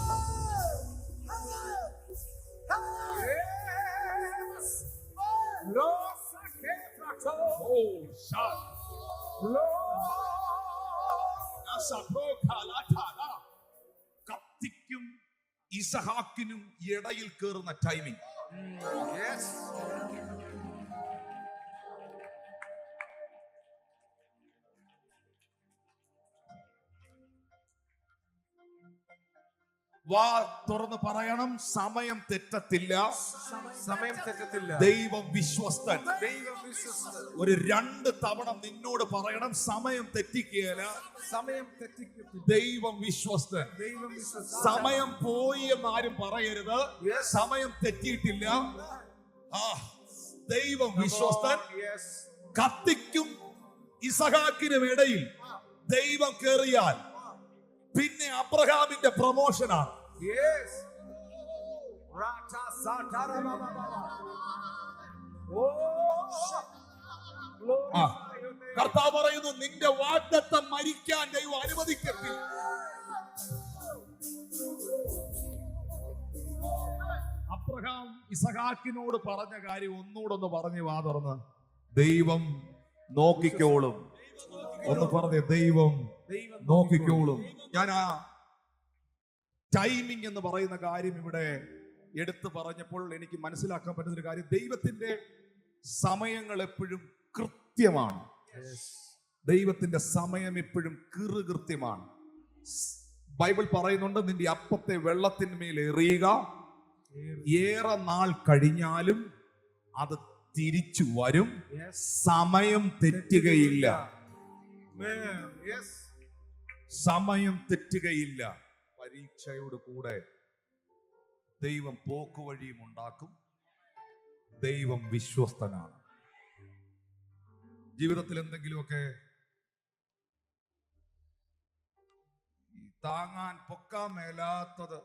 [SPEAKER 1] കത്തിക്കും ഇസഹാക്കിനും ഇടയിൽ കയറുന്ന ടൈമിംഗ്. വാ തുറന്ന് പറയണം, സമയം തെറ്റത്തില്ല,
[SPEAKER 3] സമയം തെറ്റത്തില്ല.
[SPEAKER 1] ദൈവം വിശ്വസ്തൻ.
[SPEAKER 3] ദൈവം വിശ്വസ്തൻ.
[SPEAKER 1] ഒരു 2 തവണ നിന്നോട് പറയണം, സമയം തെറ്റിക്കുകയില്ല,
[SPEAKER 3] സമയം തെറ്റിക്കത്തില്ല.
[SPEAKER 1] ദൈവം വിശ്വസ്തൻ.
[SPEAKER 3] ദൈവം വിശ്വസ്തൻ.
[SPEAKER 1] സമയം പോയി എന്നാരും പറയരുത്, സമയം തെറ്റിയിട്ടില്ല. ദൈവം വിശ്വസ്തൻ.
[SPEAKER 3] Yes.
[SPEAKER 1] കത്തിക്കും ഇസഹാക്കിനും ഇടയിൽ ദൈവം കേറിയാൽ പിന്നെ അബ്രഹാമിന്റെ പ്രൊമോഷനാണ്.
[SPEAKER 3] Yes. Rata satara baba baba. Oh. Glorify your name.
[SPEAKER 1] കർത്താവ് പറയുന്നു, നിന്റെ വാഗ്ദത്തം മരിക്കാൻ ദൈവം അനുവദിക്കത്തില്ല. അബ്രഹാം ഇസഹാക്കിനോട് പറഞ്ഞ കാര്യം ഒന്നുകൂടെ ഒന്ന് പറഞ്ഞു വാ തുറന്ന്, ദൈവം നോക്കിക്കോളും. ഒന്ന് പറഞ്ഞേ, ദൈവം നോക്കിക്കോളും. ഞാൻ ആ ടൈമിംഗ് എന്ന് പറയുന്ന കാര്യം ഇവിടെ എടുത്തു പറഞ്ഞപ്പോൾ എനിക്ക് മനസ്സിലാക്കാൻ പറ്റുന്ന ഒരു കാര്യം, ദൈവത്തിന്റെ സമയങ്ങൾ എപ്പോഴും കൃത്യമാണ്. ദൈവത്തിന്റെ സമയം എപ്പോഴും കൃത്യമാണ്. ബൈബിൾ പറയുന്നുണ്ട്, നിന്റെ അപ്പത്തെ വെള്ളത്തിന്മേൽ എറിയുക, ഏറെ നാൾ കഴിഞ്ഞാലും അത് തിരിച്ചു വരും, സമയം തെറ്റുകയില്ല.
[SPEAKER 3] Man. Yes.
[SPEAKER 1] സമയം തെറ്റുകയില്ല. പരീക്ഷയോട് കൂടെ ദൈവം പോക്കുവഴിയും ഉണ്ടാക്കും. ദൈവം വിശ്വസ്തനാണ്. ജീവിതത്തിൽ എന്തെങ്കിലുമൊക്കെ താങ്ങാൻ പൊക്കാൻ മേലാത്തത്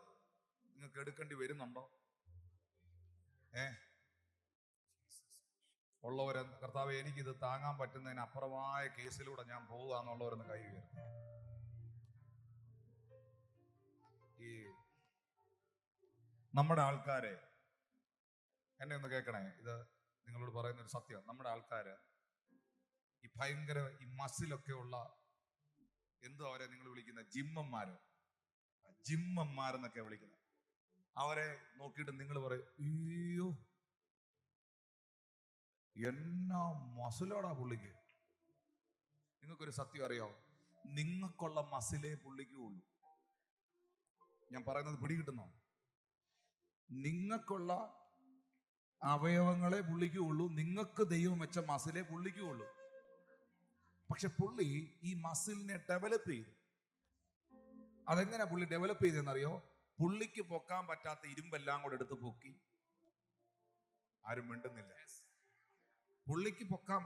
[SPEAKER 1] നിങ്ങൾക്ക് എടുക്കേണ്ടി വരുന്നുണ്ടോ? ഉള്ളവരെ, കർത്താവ് എനിക്കിത് താങ്ങാൻ പറ്റുന്നതിന് അപ്പുറമായ കേസിലൂടെ ഞാൻ പോവുക എന്നുള്ളവരൊന്ന് കൈ ഉയർത്തും. ഈ നമ്മുടെ ആൾക്കാരെ, എന്നെ ഒന്ന് കേൾക്കണേ, ഇത് നിങ്ങളോട് പറയുന്ന ഒരു സത്യം. നമ്മുടെ ആൾക്കാര് ഈ ഭയങ്കര ഈ മസിലൊക്കെ ഉള്ള, എന്തോ അവരെ നിങ്ങൾ വിളിക്കുന്ന ജിമ്മന്മാരെന്നൊക്കെ വിളിക്കുന്നത്, അവരെ നോക്കിയിട്ട് നിങ്ങൾ പറയും, അയ്യോ എന്നാ മസിലോടാ പുള്ളിക്ക്. നിങ്ങൾക്കൊരു സത്യം അറിയാമോ? നിങ്ങൾക്കുള്ള മസിലേ പുള്ളിക്ക് ഉള്ളൂ. ഞാൻ പറയുന്നത് പിടികിട്ടുന്നോ? നിങ്ങൾക്കുള്ള അവയവങ്ങളെ പുള്ളിക്ക് ഉള്ളൂ, നിങ്ങൾക്ക് ദൈവം വെച്ച മസിലേ പുള്ളിക്ക് ഉള്ളൂ. പക്ഷെ പുള്ളി ഈ മസിലിനെ ഡെവലപ്പ് ചെയ്തു. അതെങ്ങനെ പുള്ളി ഡെവലപ്പ് ചെയ്തെന്നറിയോ? പുള്ളിക്ക് പൊക്കാൻ പറ്റാത്ത ഇരുമ്പെല്ലാം കൂടെ എടുത്ത് പൊക്കി. ആരും മിണ്ടുന്നില്ല. പുള്ളിക്ക് പൊക്കാൻ,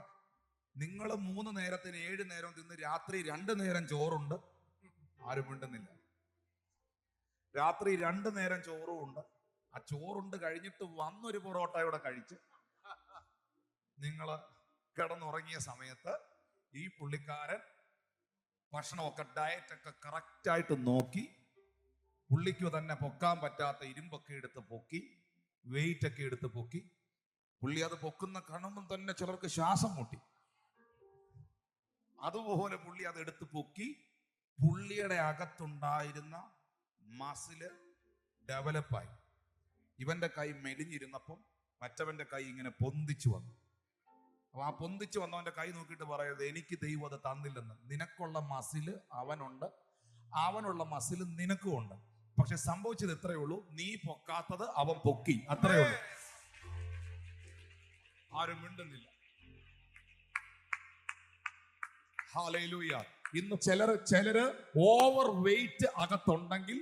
[SPEAKER 1] നിങ്ങൾ 3 നേരത്തിന് 7 നേരം തിന്ന് രാത്രി 2 നേരം ചോറുണ്ട്, ആരും മിണ്ടുന്നില്ല. രാത്രി 2 നേരം ചോറും ഉണ്ട്. ആ ചോറുണ്ട് കഴിഞ്ഞിട്ട് വന്നൊരു പൊറോട്ടയോടെ കഴിച്ച് നിങ്ങൾ കിടന്നുറങ്ങിയ സമയത്ത് ഈ പുള്ളിക്കാരൻ ഭക്ഷണമൊക്കെ ഡയറ്റൊക്കെ കറക്റ്റായിട്ട് നോക്കി, പുള്ളിക്ക് തന്നെ പൊക്കാൻ പറ്റാത്ത ഇരുമ്പൊക്കെ എടുത്ത് പൊക്കി, വെയിറ്റ് ഒക്കെ എടുത്ത് പൊക്കി. പുള്ളി അത് പൊക്കുന്ന കാണുമ്പോൾ തന്നെ ചിലർക്ക് ശ്വാസം മുട്ടി. അതുപോലെ പുള്ളി അത് എടുത്ത് പൊക്കി, പുള്ളിയുടെ അകത്തുണ്ടായിരുന്ന മസില് ഡെവലപ്പായി. ഇവന്റെ കൈ മെലിഞ്ഞിരുന്നപ്പം മറ്റവന്റെ കൈ ഇങ്ങനെ പൊന്തിച്ചു വന്നു. അപ്പൊ ആ പൊന്തിച്ചു വന്നവന്റെ കൈ നോക്കിയിട്ട് പറയരുത്, എനിക്ക് ദൈവം അത് തന്നില്ലെന്ന്. നിനക്കുള്ള മസില് അവനുണ്ട്, അവനുള്ള മസില് നിനക്കും ഉണ്ട്. പക്ഷെ സംഭവിച്ചത് എത്രയേ ഉള്ളൂ, നീ പൊക്കാത്തത് അവൻ പൊക്കി, അത്രയേ ഉള്ളൂ. ആരും മിണ്ടുന്നില്ല. ഹല്ലേലൂയ. ഇന്ന് ചിലര് ഓവർ വെയിറ്റ് അകത്തുണ്ടെങ്കിൽ,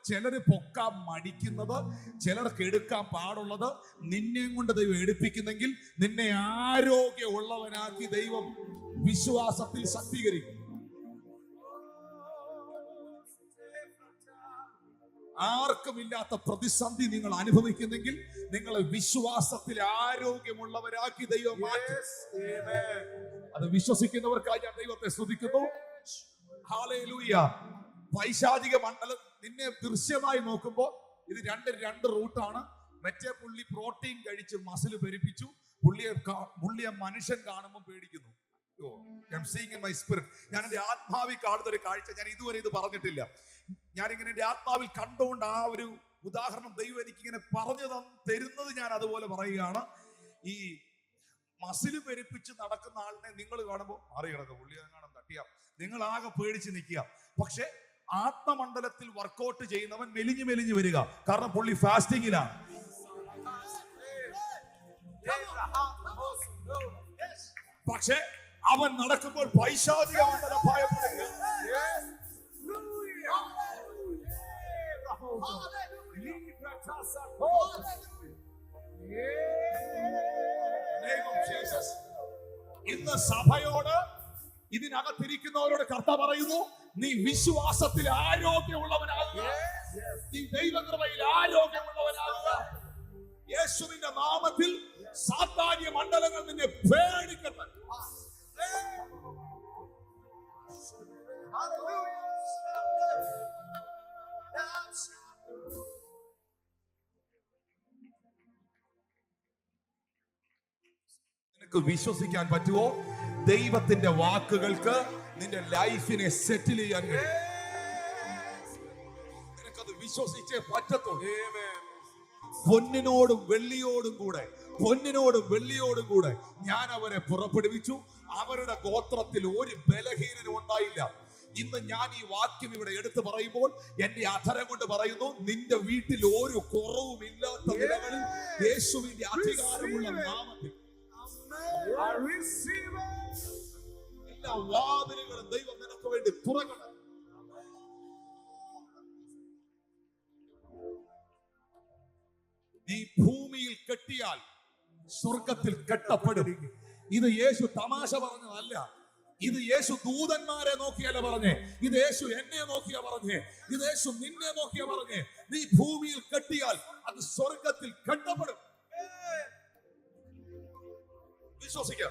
[SPEAKER 1] ചിലര് പൊക്കാൻ മടിക്കുന്നത്, ചിലർക്ക് എടുക്കാൻ പാടുള്ളത് നിന്നെയും കൊണ്ട് ദൈവം എടുപ്പിക്കുന്നെങ്കിൽ നിന്നെ ആരോഗ്യമുള്ളവനാക്കി ദൈവം വിശ്വാസത്തിൽ ശക്തീകരിക്കും. ആർക്കുമില്ലാത്ത പ്രതിസന്ധി നിങ്ങൾ അനുഭവിക്കുന്നെങ്കിൽ നിങ്ങളെ വിശ്വാസത്തിൽ ആരോഗ്യമുള്ളവരാക്കി ദൈവം മാറ്റും. അത് വിശ്വസിക്കുന്നവർക്കായി ഞാൻ ദൈവത്തെ സ്തുതിക്കുന്നു. ഹല്ലേലൂയ. പൈശാചിക മണ്ഡലം നിന്നെ ദൃശ്യമായി നോക്കുമ്പോൾ ഇത് രണ്ട് റൂട്ടാണ്. മറ്റേ പുള്ളി പ്രോട്ടീൻ കഴിച്ച് മസിൽ പെരുപ്പിച്ചു, പുള്ളിയെ മനുഷ്യൻ കാണുമ്പോൾ പേടിക്കുന്നു. ഞാൻ എന്റെ ആത്മാവിൽ കാണുന്ന ഒരു കാഴ്ച ഞാൻ ഇതുവരെ ഇത് പറഞ്ഞിട്ടില്ല. ഞാനിങ്ങനെ എന്റെ ആത്മാവിൽ കണ്ടുകൊണ്ട് ആ ഒരു ഉദാഹരണം ദൈവം എനിക്കിങ്ങനെ പറഞ്ഞു തരുന്നത് ഞാൻ അതുപോലെ പറയുകയാണ്. ഈ മസില് പെരുപ്പിച്ച് നടക്കുന്ന ആളിനെ നിങ്ങൾ കാണുമ്പോൾ അറിയണത് പുള്ളിയെ കാണാൻ തട്ടിയ നിങ്ങൾ ആകെ പേടിച്ച് നിൽക്കുക. പക്ഷെ ആത്മമണ്ഡലത്തിൽ വർക്കൗട്ട് ചെയ്യുന്നവൻ മെലിഞ്ഞു മെലിഞ്ഞു വരിക, കാരണം പുള്ളി ഫാസ്റ്റിംഗിലാണ്. പക്ഷെ അവൻ നടക്കുമ്പോൾ പൈശാചിക മണ്ഡലം ഭയപ്പെടുക. ഇന്ന് സഭയോട്, ഇതിനകത്തിരിക്കുന്നവരോട് കർത്താവ് പറയുന്നു, നീ വിശ്വാസത്തിൽ ആരോഗ്യമുള്ളവനാകുക, നീ ദൈവകൃപയിൽ ആരോഗ്യമുള്ളവനാകുക. യേശുവിന്റെ നാമത്തിൽ സാത്താന്യ മണ്ഡലങ്ങൾ നിന്നെ പേടിക്കട്ടെ. നിനക്ക് വിശ്വസിക്കാൻ പറ്റുമോ? ദൈവത്തിന്റെ വാക്കുകൾക്ക് നിന്റെ ലൈഫിനെ സെറ്റിൽ ചെയ്യാൻ കഴിയും. നിനക്കത് വിശ്വസിച്ചേ പറ്റത്തുള്ളൂ. പൊന്നിനോടും വെള്ളിയോടും കൂടെ ഞാൻ അവരെ പുറപ്പെടുവിച്ചു, അവരുടെ ഗോത്രത്തിൽ ഒരു ബലഹീനനും ഉണ്ടായില്ല. ഇന്ന് ഞാൻ ഈ വാക്യം ഇവിടെ എടുത്തു പറയുമ്പോൾ എന്റെ അധരം കൊണ്ട് പറയുന്നു, നിന്റെ വീട്ടിൽ ഒരു കുറവും ഇല്ലാത്ത നിലകളിൽ യേശുവിന്റെ അധികാരമുള്ള നാമത്തിൽ എല്ലാ വാതിലുകളും ദൈവം നിനക്ക് വേണ്ടി തുറക്കണം. നീ ഭൂമിയിൽ കെട്ടിയാൽ സ്വർഗത്തിൽ കെട്ടപ്പെടും. ഇത് യേശു തമാശ പറഞ്ഞതല്ല. ഇത് യേശു ദൂതന്മാരെ നോക്കിയല്ല പറഞ്ഞേ, ഇത് യേശു എന്നെ നോക്കിയാ പറഞ്ഞേ, ഇത് യേശു നിന്നെ നോക്കിയാ പറഞ്ഞേ. നീ ഭൂമിയിൽ കെട്ടിയാൽ അത് സ്വർഗത്തിൽ കെട്ടപ്പെടും. വിശ്വസിക്കുക.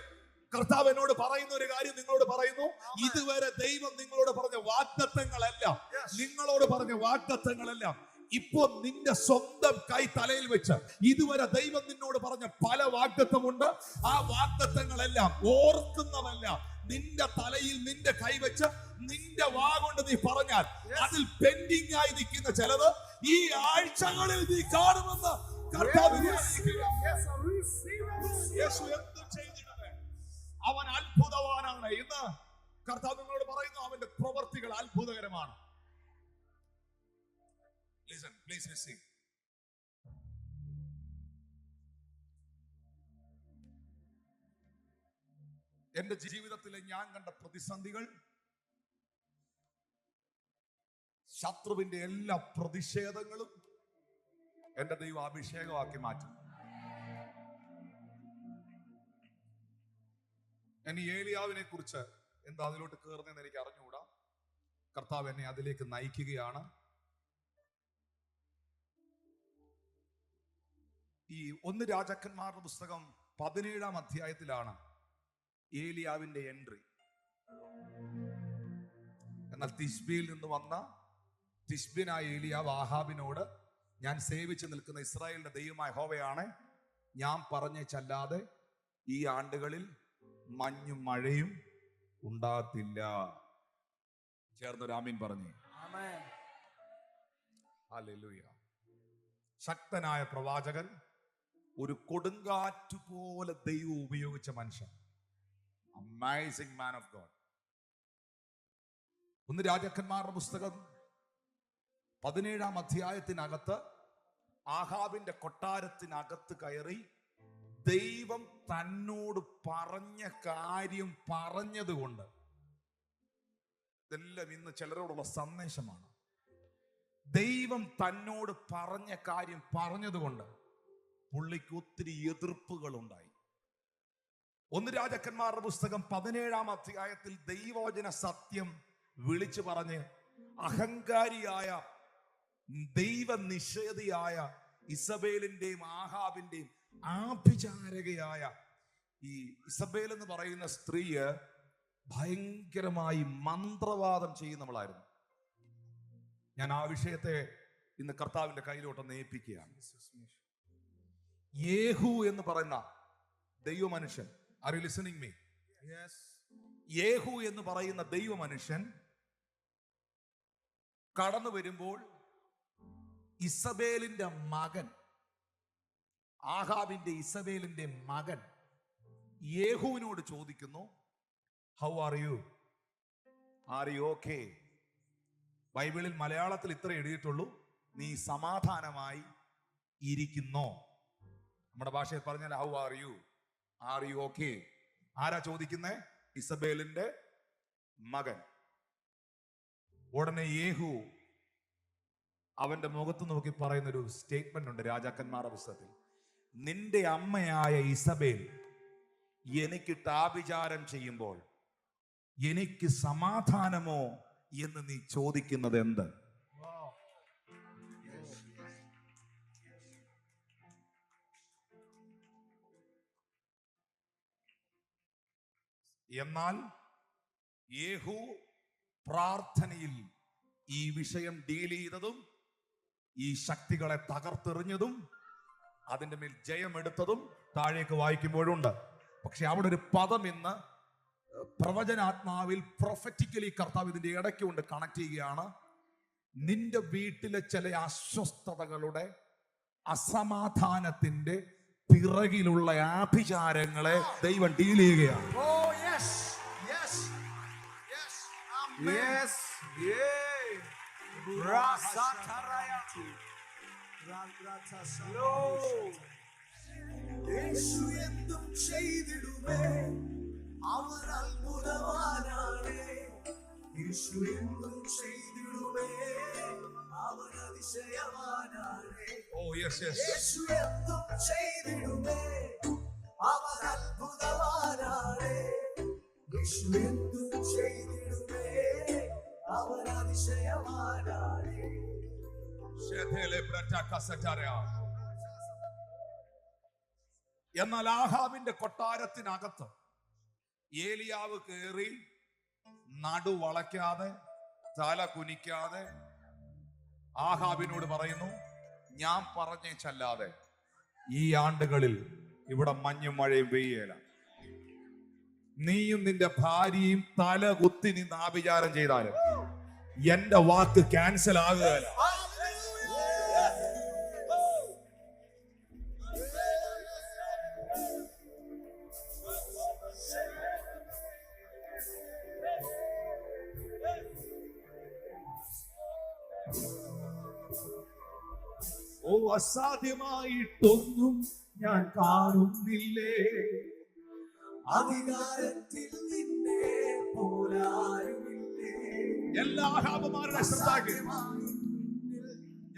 [SPEAKER 1] കർത്താവ് എന്നോട് പറയുന്ന ഒരു കാര്യം നിങ്ങളോട് പറയുന്നു, ഇതുവരെ ദൈവം നിങ്ങളോട് പറഞ്ഞ വാഗ്ദത്തങ്ങളെല്ലാം ഇപ്പോ നിന്റെ സ്വന്തം കൈ തലയിൽ വെച്ച്, ഇതുവരെ ദൈവം നിന്നോട് പറഞ്ഞ പല വാഗ്ദത്തമുണ്ട്. ആ വാഗ്ദത്തങ്ങളെല്ലാം ഓർക്കുന്നതല്ല, നിന്റെ തലയിൽ നിന്റെ കൈ വെച്ച് നിന്റെ വാ കൊണ്ട് നീ പറഞ്ഞാൽ അതിൽ പെൻഡിങ് ആയി നിൽക്കുന്ന ചിലത് ഈ ആഴ്ചകളിൽ നീ കാണുമെന്ന് കർത്താവ്. യേശു എന്ത് ചെയ്തിട്ടുണ്ട്? അവൻ അത്ഭുതവാനാണ്. ഇന്ന് കർത്താവ് നിങ്ങളോട് പറയുന്നു, അവന്റെ പ്രവർത്തികൾ അത്ഭുതകരമാണ്. Listen, please listen. എന്റെ ജീവിതത്തിലെ ഞാൻ കണ്ട പ്രതിസന്ധികൾ, ശത്രുവിന്റെ എല്ലാ പ്രതിഷേധങ്ങളും എന്റെ ദൈവം അഭിഷേകമാക്കി മാറ്റും. ഇനി ഏലിയാവിനെ കുറിച്ച് എന്താ അതിലോട്ട് കയറുന്നതെന്ന് എനിക്ക് അറിഞ്ഞുകൂടാ. കർത്താവ് എന്നെ അതിലേക്ക് നയിക്കുകയാണ്. ഈ 1 രാജാക്കന്മാരുടെ പുസ്തകം 17-ാം അധ്യായത്തിലാണ് ഏലിയാവിന്റെ എൻട്രി. എന്നാൽ തിശ്ബിയിൽ നിന്ന് വന്ന തിശ്ബിനായ ഏലിയാവ് ആഹാബിനോട്, ഞാൻ സേവിച്ച് നിൽക്കുന്ന ഇസ്രായേലിന്റെ ദൈവമായ യഹോവയാണ്, ഞാൻ പറഞ്ഞേച്ചല്ലാതെ ഈ ആണ്ടുകളിൽ മഞ്ഞും മഴയും ഉണ്ടാകത്തില്ല. ചേർന്നൊരു ആമീൻ പറഞ്ഞു. ഹല്ലേലൂയ. ശക്തനായ പ്രവാചകൻ, ഒരു കൊടുങ്കാറ്റ് പോലെ ദൈവം ഉപയോഗിച്ച മനുഷ്യൻ. Amazing man of God. 1 രാജാക്കന്മാരുടെ പുസ്തകം 17-ാം അധ്യായത്തിനകത്ത് ആഹാബിന്റെ കൊട്ടാരത്തിനകത്ത് കയറി ദൈവം തന്നോട് പറഞ്ഞ കാര്യം പറഞ്ഞതുകൊണ്ട്, ഇതെല്ലാം ഇന്ന് ചിലരോടുള്ള സന്ദേശമാണ്. ദൈവം തന്നോട് പറഞ്ഞ കാര്യം പറഞ്ഞതുകൊണ്ട് പുള്ളിക്ക് ഒത്തിരി എതിർപ്പുകൾ ഉണ്ടായി. 1 രാജാക്കന്മാരുടെ പുസ്തകം 17-ാം അധ്യായത്തിൽ ദൈവവചന സത്യം വിളിച്ചു പറഞ്ഞ് അഹങ്കാരിയായ ദൈവനിഷേധിയായ ഇസബേലിന്റെയും ആഹാബിന്റെയും ആഭിചാരകയായ ഈ ഇസബേൽ എന്ന് പറയുന്ന സ്ത്രീയെ ഭയങ്കരമായി മന്ത്രവാദം ചെയ്യുന്നവളായിരുന്നു. ഞാൻ ആ വിഷയത്തെ ഇന്ന് കർത്താവിന്റെ കയ്യിലോട്ടൊന്ന് ഏൽപ്പിക്കുകയാണ്. യേഹു എന്ന് പറയുന്ന ദൈവമനുഷ്യൻ, ആർ യു ലിസണിങ് മീ? യേഹു എന്ന് പറയുന്ന ദൈവമനുഷ്യൻ കടന്നു വരുമ്പോൾ ഇസബേലിന്റെ മകൻ, ആഹാബിന്റെ ഇസബേലിന്റെ മകൻ യേഹുവിനോട് ചോദിക്കുന്നു, how are you? Are you okay? ബൈബിളിൽ മലയാളത്തിൽ ഇത്ര എഴുതിയിട്ടുള്ളൂ, നീ സമാധാനമായി ഇരിക്കുന്നോ. നമ്മുടെ ഭാഷയിൽ പറഞ്ഞാൽ ഹൗ ആർ യു ഓക്കെ. ആരാ ചോദിക്കുന്നേ? ഇസബേലിന്റെ മകൻ. ഉടനെ യേഹൂ അവന്റെ മുഖത്ത് നോക്കി പറയുന്ന ഒരു സ്റ്റേറ്റ്മെന്റ് ഉണ്ട് രാജാക്കന്മാരുടെ പുസ്തകത്തിൽ. നിന്റെ അമ്മയായ ഇസബേൽ എനിക്കിട്ട് ആഭിചാരം ചെയ്യുമ്പോൾ എനിക്ക് സമാധാനമോ എന്ന് നീ ചോദിക്കുന്നത് എന്ത്? എന്നാൽ യേഹൂ പ്രാർത്ഥനയിൽ ഈ വിഷയം ഡീൽ ചെയ്തതും ഈ ശക്തികളെ തകർത്തെറിഞ്ഞതും അതിന്റെ മേൽ ജയമെടുത്തതും താഴേക്ക് വായിക്കുമ്പോഴുണ്ട്. പക്ഷെ അവിടെ ഒരു പദം ഇന്ന് പ്രവചനാത്മാവിൽ പ്രൊഫറ്റിക്കലി കർത്താവ് ഇതിന്റെ ഇടയ്ക്ക് കൊണ്ട് കണക്ട് ചെയ്യുകയാണ്. നിന്റെ വീട്ടിലെ ചില അസ്വസ്ഥതകളുടെ അസമാധാനത്തിന്റെ പിറകിലുള്ള ആഭിചാരങ്ങളെ ദൈവം ഡീൽ ചെയ്യുകയാണ്.
[SPEAKER 3] Oh, yes. Yes. Yes. Amen. Yes. Yeah. Rasataraya. യേശു എന്തും ചെയ്തിടുമേ, അവർ അത്ഭുതവാനാണ്. യേശു എന്തും ചെയ്തിടുമേ, അവർ അതിശയവാനാണ്.
[SPEAKER 1] Oh, yes, yes.
[SPEAKER 3] യേശു എന്തും ചെയ്തിടുമേ, അവർ അത്ഭുതവാനാണ്. യേശു എന്തും ചെയ്തിടുമേ, അവർ അതിശയവാനാണ്.
[SPEAKER 1] എന്നാൽ ആഹാബിന്റെ കൊട്ടാരത്തിനകത്ത് ഏലിയാവ് കേറി നടുവളയ്ക്കാതെ തല കുനിക്കാതെ ആഹാബിനോട് പറയുന്നു, ഞാൻ പറഞ്ഞേച്ചല്ലാതെ ഈ ആണ്ടുകളിൽ ഇവിടെ മഞ്ഞും മഴയും പെയ്യേല. നീയും നിന്റെ ഭാര്യയും തല കുത്തി നിന്ന് ആഭിചാരം ചെയ്താലും എന്റെ വാക്ക് ക്യാൻസൽ ആകുകയില്ല. ഓ, അസാധ്യമായിട്ടൊന്നും ഞാൻ കാണുന്നില്ലേ,
[SPEAKER 3] അധികാരത്തിൽ നിന്നെ പോലാരുമില്ലേ.
[SPEAKER 1] എല്ലാ ആഹാബുമാരുടെ ശ്രദ്ധാക്കി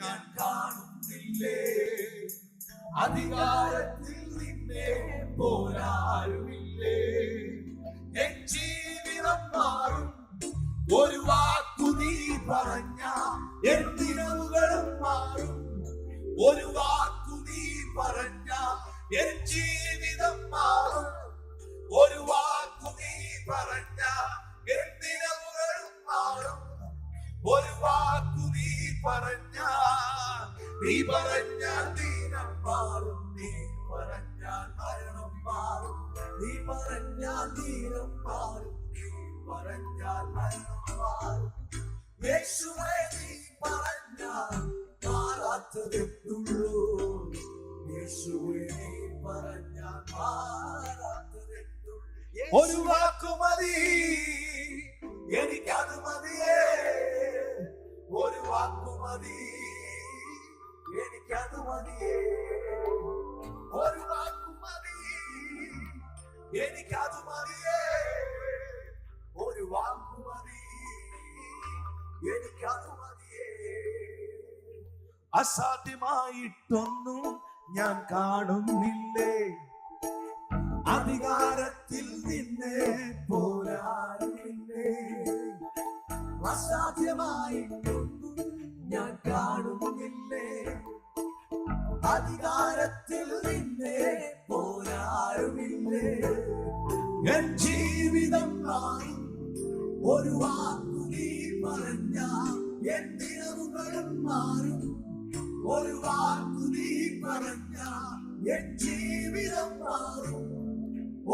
[SPEAKER 3] ഞാൻ കാണുന്നില്ലേ, അധികാരത്തിൽ നിന്നെ പോലാരുമില്ലേ. എൻ ജീവിതം മാറും ഒരു വാക്കു നീ പറഞ്ഞ, എൻ ദിനവുകളും മാറും ഒരു വാക്കു നീ പറഞ്ഞ, എൻ ജീവിതം മാറും ഒരു വാക്കു നീ പറഞ്ഞ, എൻ ദിനവുകളും മാറും ഒരു വാക്കു നീ പറഞ്ഞ. നീ പറഞ്ഞാൽ ദിനം മാറും, നീ പറഞ്ഞാൽ മരണം മാറും. നീ പറഞ്ഞാൽ ദിനം മാറും, നീ പറഞ്ഞാൽ മരണം മാറും. യേശുവേ നീ പറഞ്ഞാൽ മാറാത്തതെത്തുള്ളൂ. യേശുവേ നീ പറഞ്ഞാൽ മാറാത്തതെത്തുള്ളൂ. ഒരു വാക്കു മതി, എനിക്കത് മതിയേ. ഒരു വാക്കു മതി, എനിക്കത് മതിയേ. ഒരു വാക്കു മതി, എനിക്കത് മതിയേ. ഒരു വാക്കു മതി, എനിക്കത് മതിയേ. അസാധ്യമായിട്ടൊന്നും ഞാൻ കാണുന്നില്ലേ, അധികാരത്തിൽ നിന്നെ പോരാടുന്നില്ലേ. അസാധ്യമായിട്ടൊന്നും ഞാൻ കാണുന്നില്ലേ, അധികാരത്തിൽ നിന്നെ പോരാടുന്നില്ലേ. എൻ ജീവിതം മാറും ഒരു വാക്കു നീ പറഞ്ഞ, എൻ ദിനവുകളും മാറും ഒരു വാക്കു നീ പറഞ്ഞ, എൻ ജീവിതം മാറും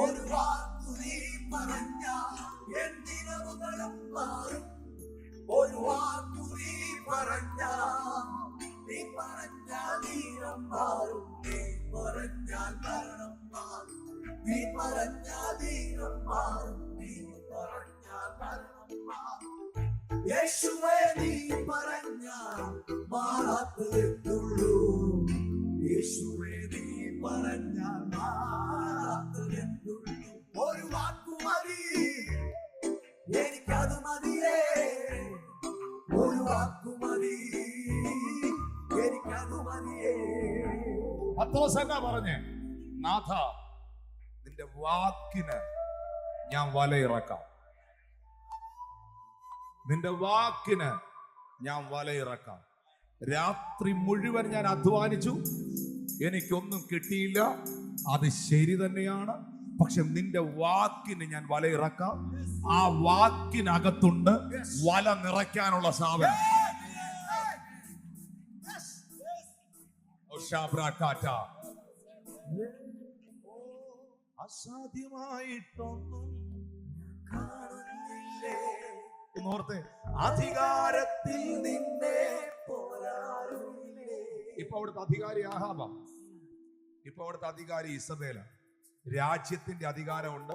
[SPEAKER 3] ഒരു വാക്കു നീ പറഞ്ഞ, എൻ ദിനവുകളും മാറും ഒരു വാക്കു നീ പറഞ്ഞ. നീ പറഞ്ഞാൽ ദിനം മാറും, നീ പറഞ്ഞാൽ മരണം മാറും. നീ പറഞ്ഞാൽ ദിനം മാറും, നീ പറഞ്ഞാൽ മരണം മാറും. യേശുവേ നീ പറഞ്ഞാൽ മാറാത്തതെന്തുള്ളൂ? യേശുവേ നീ പറഞ്ഞാൽ മാറാത്തതെന്തുള്ളൂ? ഒരു വാക്കു മതി, എനിക്കത് മതിയേ. ഒരു വാക്കു മതി, എനിക്കത് മതിയേ.
[SPEAKER 1] പത്രോസ് എന്നാ പറഞ്ഞേ? നാഥ, നിന്റെ വാക്കിന് ഞാൻ വലയിറക്കാം. നിന്റെ വാക്കിന് ഞാൻ വലയിറക്കാം. രാത്രി മുഴുവൻ ഞാൻ അധ്വാനിച്ചു, എനിക്കൊന്നും കിട്ടിയില്ല. അത് ശരി തന്നെയാണ്. പക്ഷെ നിന്റെ വാക്കിന് ഞാൻ വലയിറക്കാം. ആ വാക്കിനകത്തുണ്ട് വല നിറയ്ക്കാനുള്ള സാധനം. അസാധ്യമായിട്ടൊന്നും
[SPEAKER 3] കാണുന്നില്ലേ
[SPEAKER 1] ഓർത്തെ,
[SPEAKER 3] അധികാരത്തിൽ നിന്നെ പോരാറുമില്ലേ.
[SPEAKER 1] ഇപ്പൊ അവിടുത്തെ അധികാരി ആഹാബാ. ഇപ്പൊ അവിടുത്തെ അധികാരി ഇസബേല. രാജ്യത്തിന്റെ അധികാരമുണ്ട്.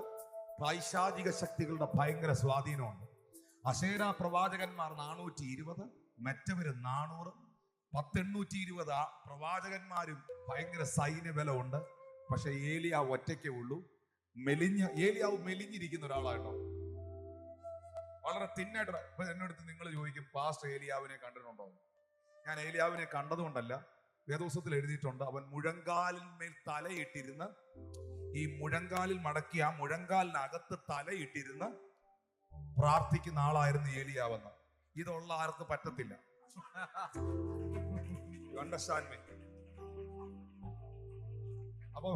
[SPEAKER 1] പൈശാചിക ശക്തികളുടെ ഭയങ്കര സ്വാധീനമുണ്ട്. അശേര പ്രവാചകന്മാർ 420, മറ്റവര് 400. 820 പ്രവാചകന്മാരും ഭയങ്കര സൈന്യബലമുണ്ട്. പക്ഷെ ഏലിയാവ് ഒറ്റയ്ക്കേ ഉള്ളൂ. ഏലിയാവ് മെലിഞ്ഞിരിക്കുന്ന ഒരാളായിട്ടോ, വളരെ തിന്നായിട്ട്. ഇപ്പൊ എന്നോടത്ത് നിങ്ങൾ ചോദിക്കും, പാസ്റ്റർ ഏലിയാവിനെ കണ്ടിട്ടുണ്ടോ? ഞാൻ ഏലിയാവിനെ കണ്ടതുകൊണ്ടല്ല, വേദോസത്തിൽ എഴുതിയിട്ടുണ്ട്. അവൻ മുഴങ്കാലിന്മേൽ തലയിട്ടിരുന്ന്, ഈ മുഴങ്കാലിൽ മടക്കി ആ മുഴങ്കാലിനകത്ത് തലയിട്ടിരുന്ന് പ്രാർത്ഥിക്കുന്ന ആളായിരുന്നു ഏലിയാവെന്ന്. ഇതുള്ള ആർക്ക് പറ്റത്തില്ല. അപ്പോ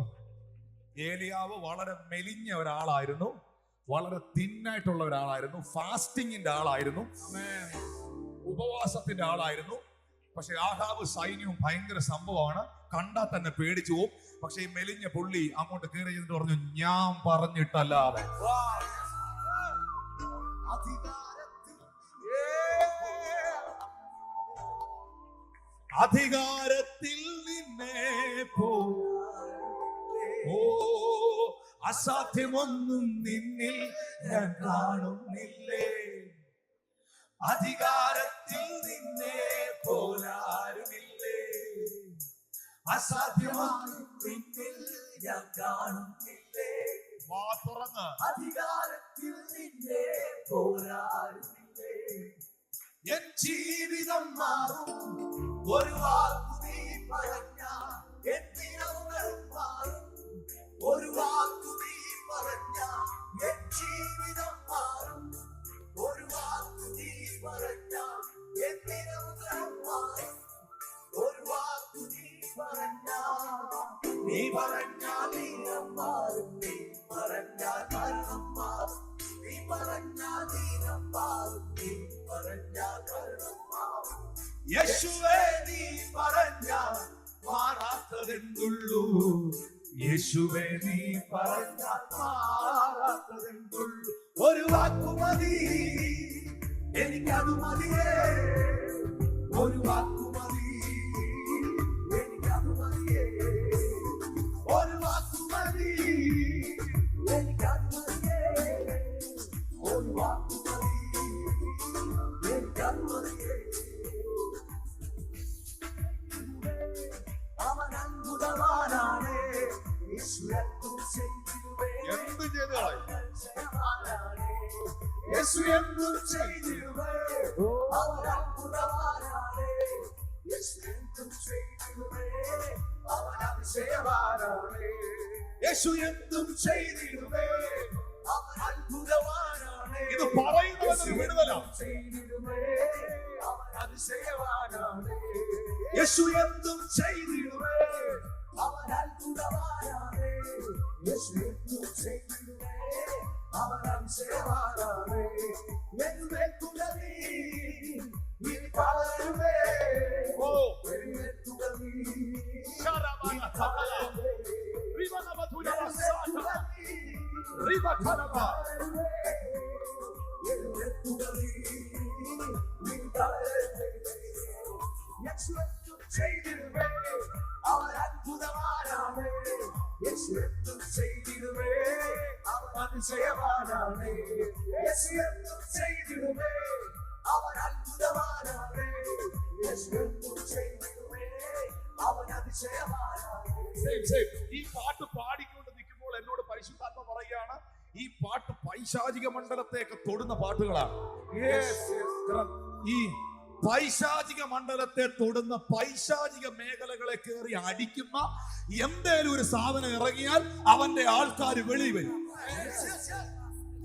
[SPEAKER 1] ഏലിയാവ് വളരെ മെലിഞ്ഞ ഒരാളായിരുന്നു, വളരെ തിന്നായിട്ടുള്ള ഒരാളായിരുന്നു, ഫാസ്റ്റിങ്ങിന്റെ ആളായിരുന്നു, ഉപവാസത്തിന്റെ ആളായിരുന്നു. പക്ഷെ ആഹാബ് സൈന്യവും ഭയങ്കര സംഭവമാണ്, കണ്ടാൽ തന്നെ പേടിച്ചു പോകും. പക്ഷെ ഈ മെലിഞ്ഞ പുള്ളി അങ്ങോട്ട് കയറി ചെന്നിട്ട് പറഞ്ഞു, ഞാൻ പറഞ്ഞിട്ടല്ലാതെ. അധികാരത്തിൽ നിന്നെ ഓ അസാധ്യമൊന്നും നിന്നിൽ ഞാൻ കാണുന്നില്ലേ. അധികാരത്തിൽ നിന്നെ പോലാരുമില്ലേ.
[SPEAKER 3] അസാധ്യമായും നിന്നിൽ ഞാൻ കാണുന്നില്ലേ.
[SPEAKER 1] വാ തുറന്ന്
[SPEAKER 3] അധികാരത്തിൽ നിന്നെ പോരാറുമില്ലേ. എൻ ജീവിതം മാറും ഒരു വാക്കു നീ പറഞ്ഞാൽ എൻ ദിനങ്ങളും മാറും. ഒരു വാക്കു നീ പറഞ്ഞാൽ എൻ ജീവിതം മാറും. ഒരു വാക്കു നീ പറഞ്ഞാൽ എൻ ദിനങ്ങളും മാറും. ഒരു വാക്കു നീ പറഞ്ഞാൽ ദിനം മാറും. നീ പറഞ്ഞാൽ മരണം മാറും. നീ പറഞ്ഞാൽ ദിനം മാറും. നീ പറഞ്ഞാൽ മരണം മാറും. യേശുവേ നീ പറഞ്ഞാൽ മാറാത്തതെന്തുള്ളൂ. യേശുവേ നീ പറഞ്ഞാൽ മാറാത്തതെന്തുള്ളൂ. ഒരു വാക്കു മതി, എനിക്കത് മതിയേ. ഒരു വാക്കു മതി, എനിക്കത് മതിയേ. ഒരു വാക്കു മതി, എനിക്കത് മതിയേ. ഒരു വാക്കു മതി, എനിക്കത് മതിയേ. അവൻ അത്ഭുതവാനാണ്. യേശു ചെയ്തിടുവേ.
[SPEAKER 1] എന്ത് ചെയ്തോളായി
[SPEAKER 3] യേശു എന്തും ചെയ്തിടുവേ. അവൻ അത്ഭുതവാനാണ്. യേശു എന്തും ചെയ്തിടുവേ. അവൻ അതിശയവാനാണ്. യേശു എന്തും ചെയ്തിടുവേ. അവൻ അത്ഭുതവാനാണ്.
[SPEAKER 1] ഇത് പറയുന്നവന് വിടുതല.
[SPEAKER 3] ചെയ്തിടുവേ. അവൻ അതിശയവാനാണ്. യേശു എന്തും ചെയ്തിടുവേ. അവൻ അത്ഭുതവാനാണ്. യേശു എന്തും ചെയ്തിടുവേ. അവൻ അതിശയവാനാണ്. എഴുന്നേൽക്കുക നീ, ഇനി പലരുമേ. എഴുന്നേൽക്കുക നീ, ഇനി പലരുമേ. എഴുന്നേൽക്കുക നീ, ഇനി പലരുമേ. യേശു എന്തും ചെയ്തിടുവേ. അവൻ അത്ഭുതവാനാണ്. യേശു എന്തും ചെയ്തിടുവേ. അവൻ അതിശയവാനാണ്. യേശു എന്തും ചെയ്തിടുവേ.
[SPEAKER 1] മണ്ഡലത്തെയൊക്കെ തൊടുന്ന പാട്ടുകളാണ്.
[SPEAKER 3] Yes, yes.
[SPEAKER 1] ഈ പൈശാചിക മണ്ഡലത്തെ തൊടുന്ന പൈശാചിക മേഖലകളെ കയറി അടിക്കുന്ന എന്തേലും ഒരു സാധനം ഇറങ്ങിയാൽ അവന്റെ ആൾക്കാർ വെളി വരും.
[SPEAKER 3] Yes, yes, yes.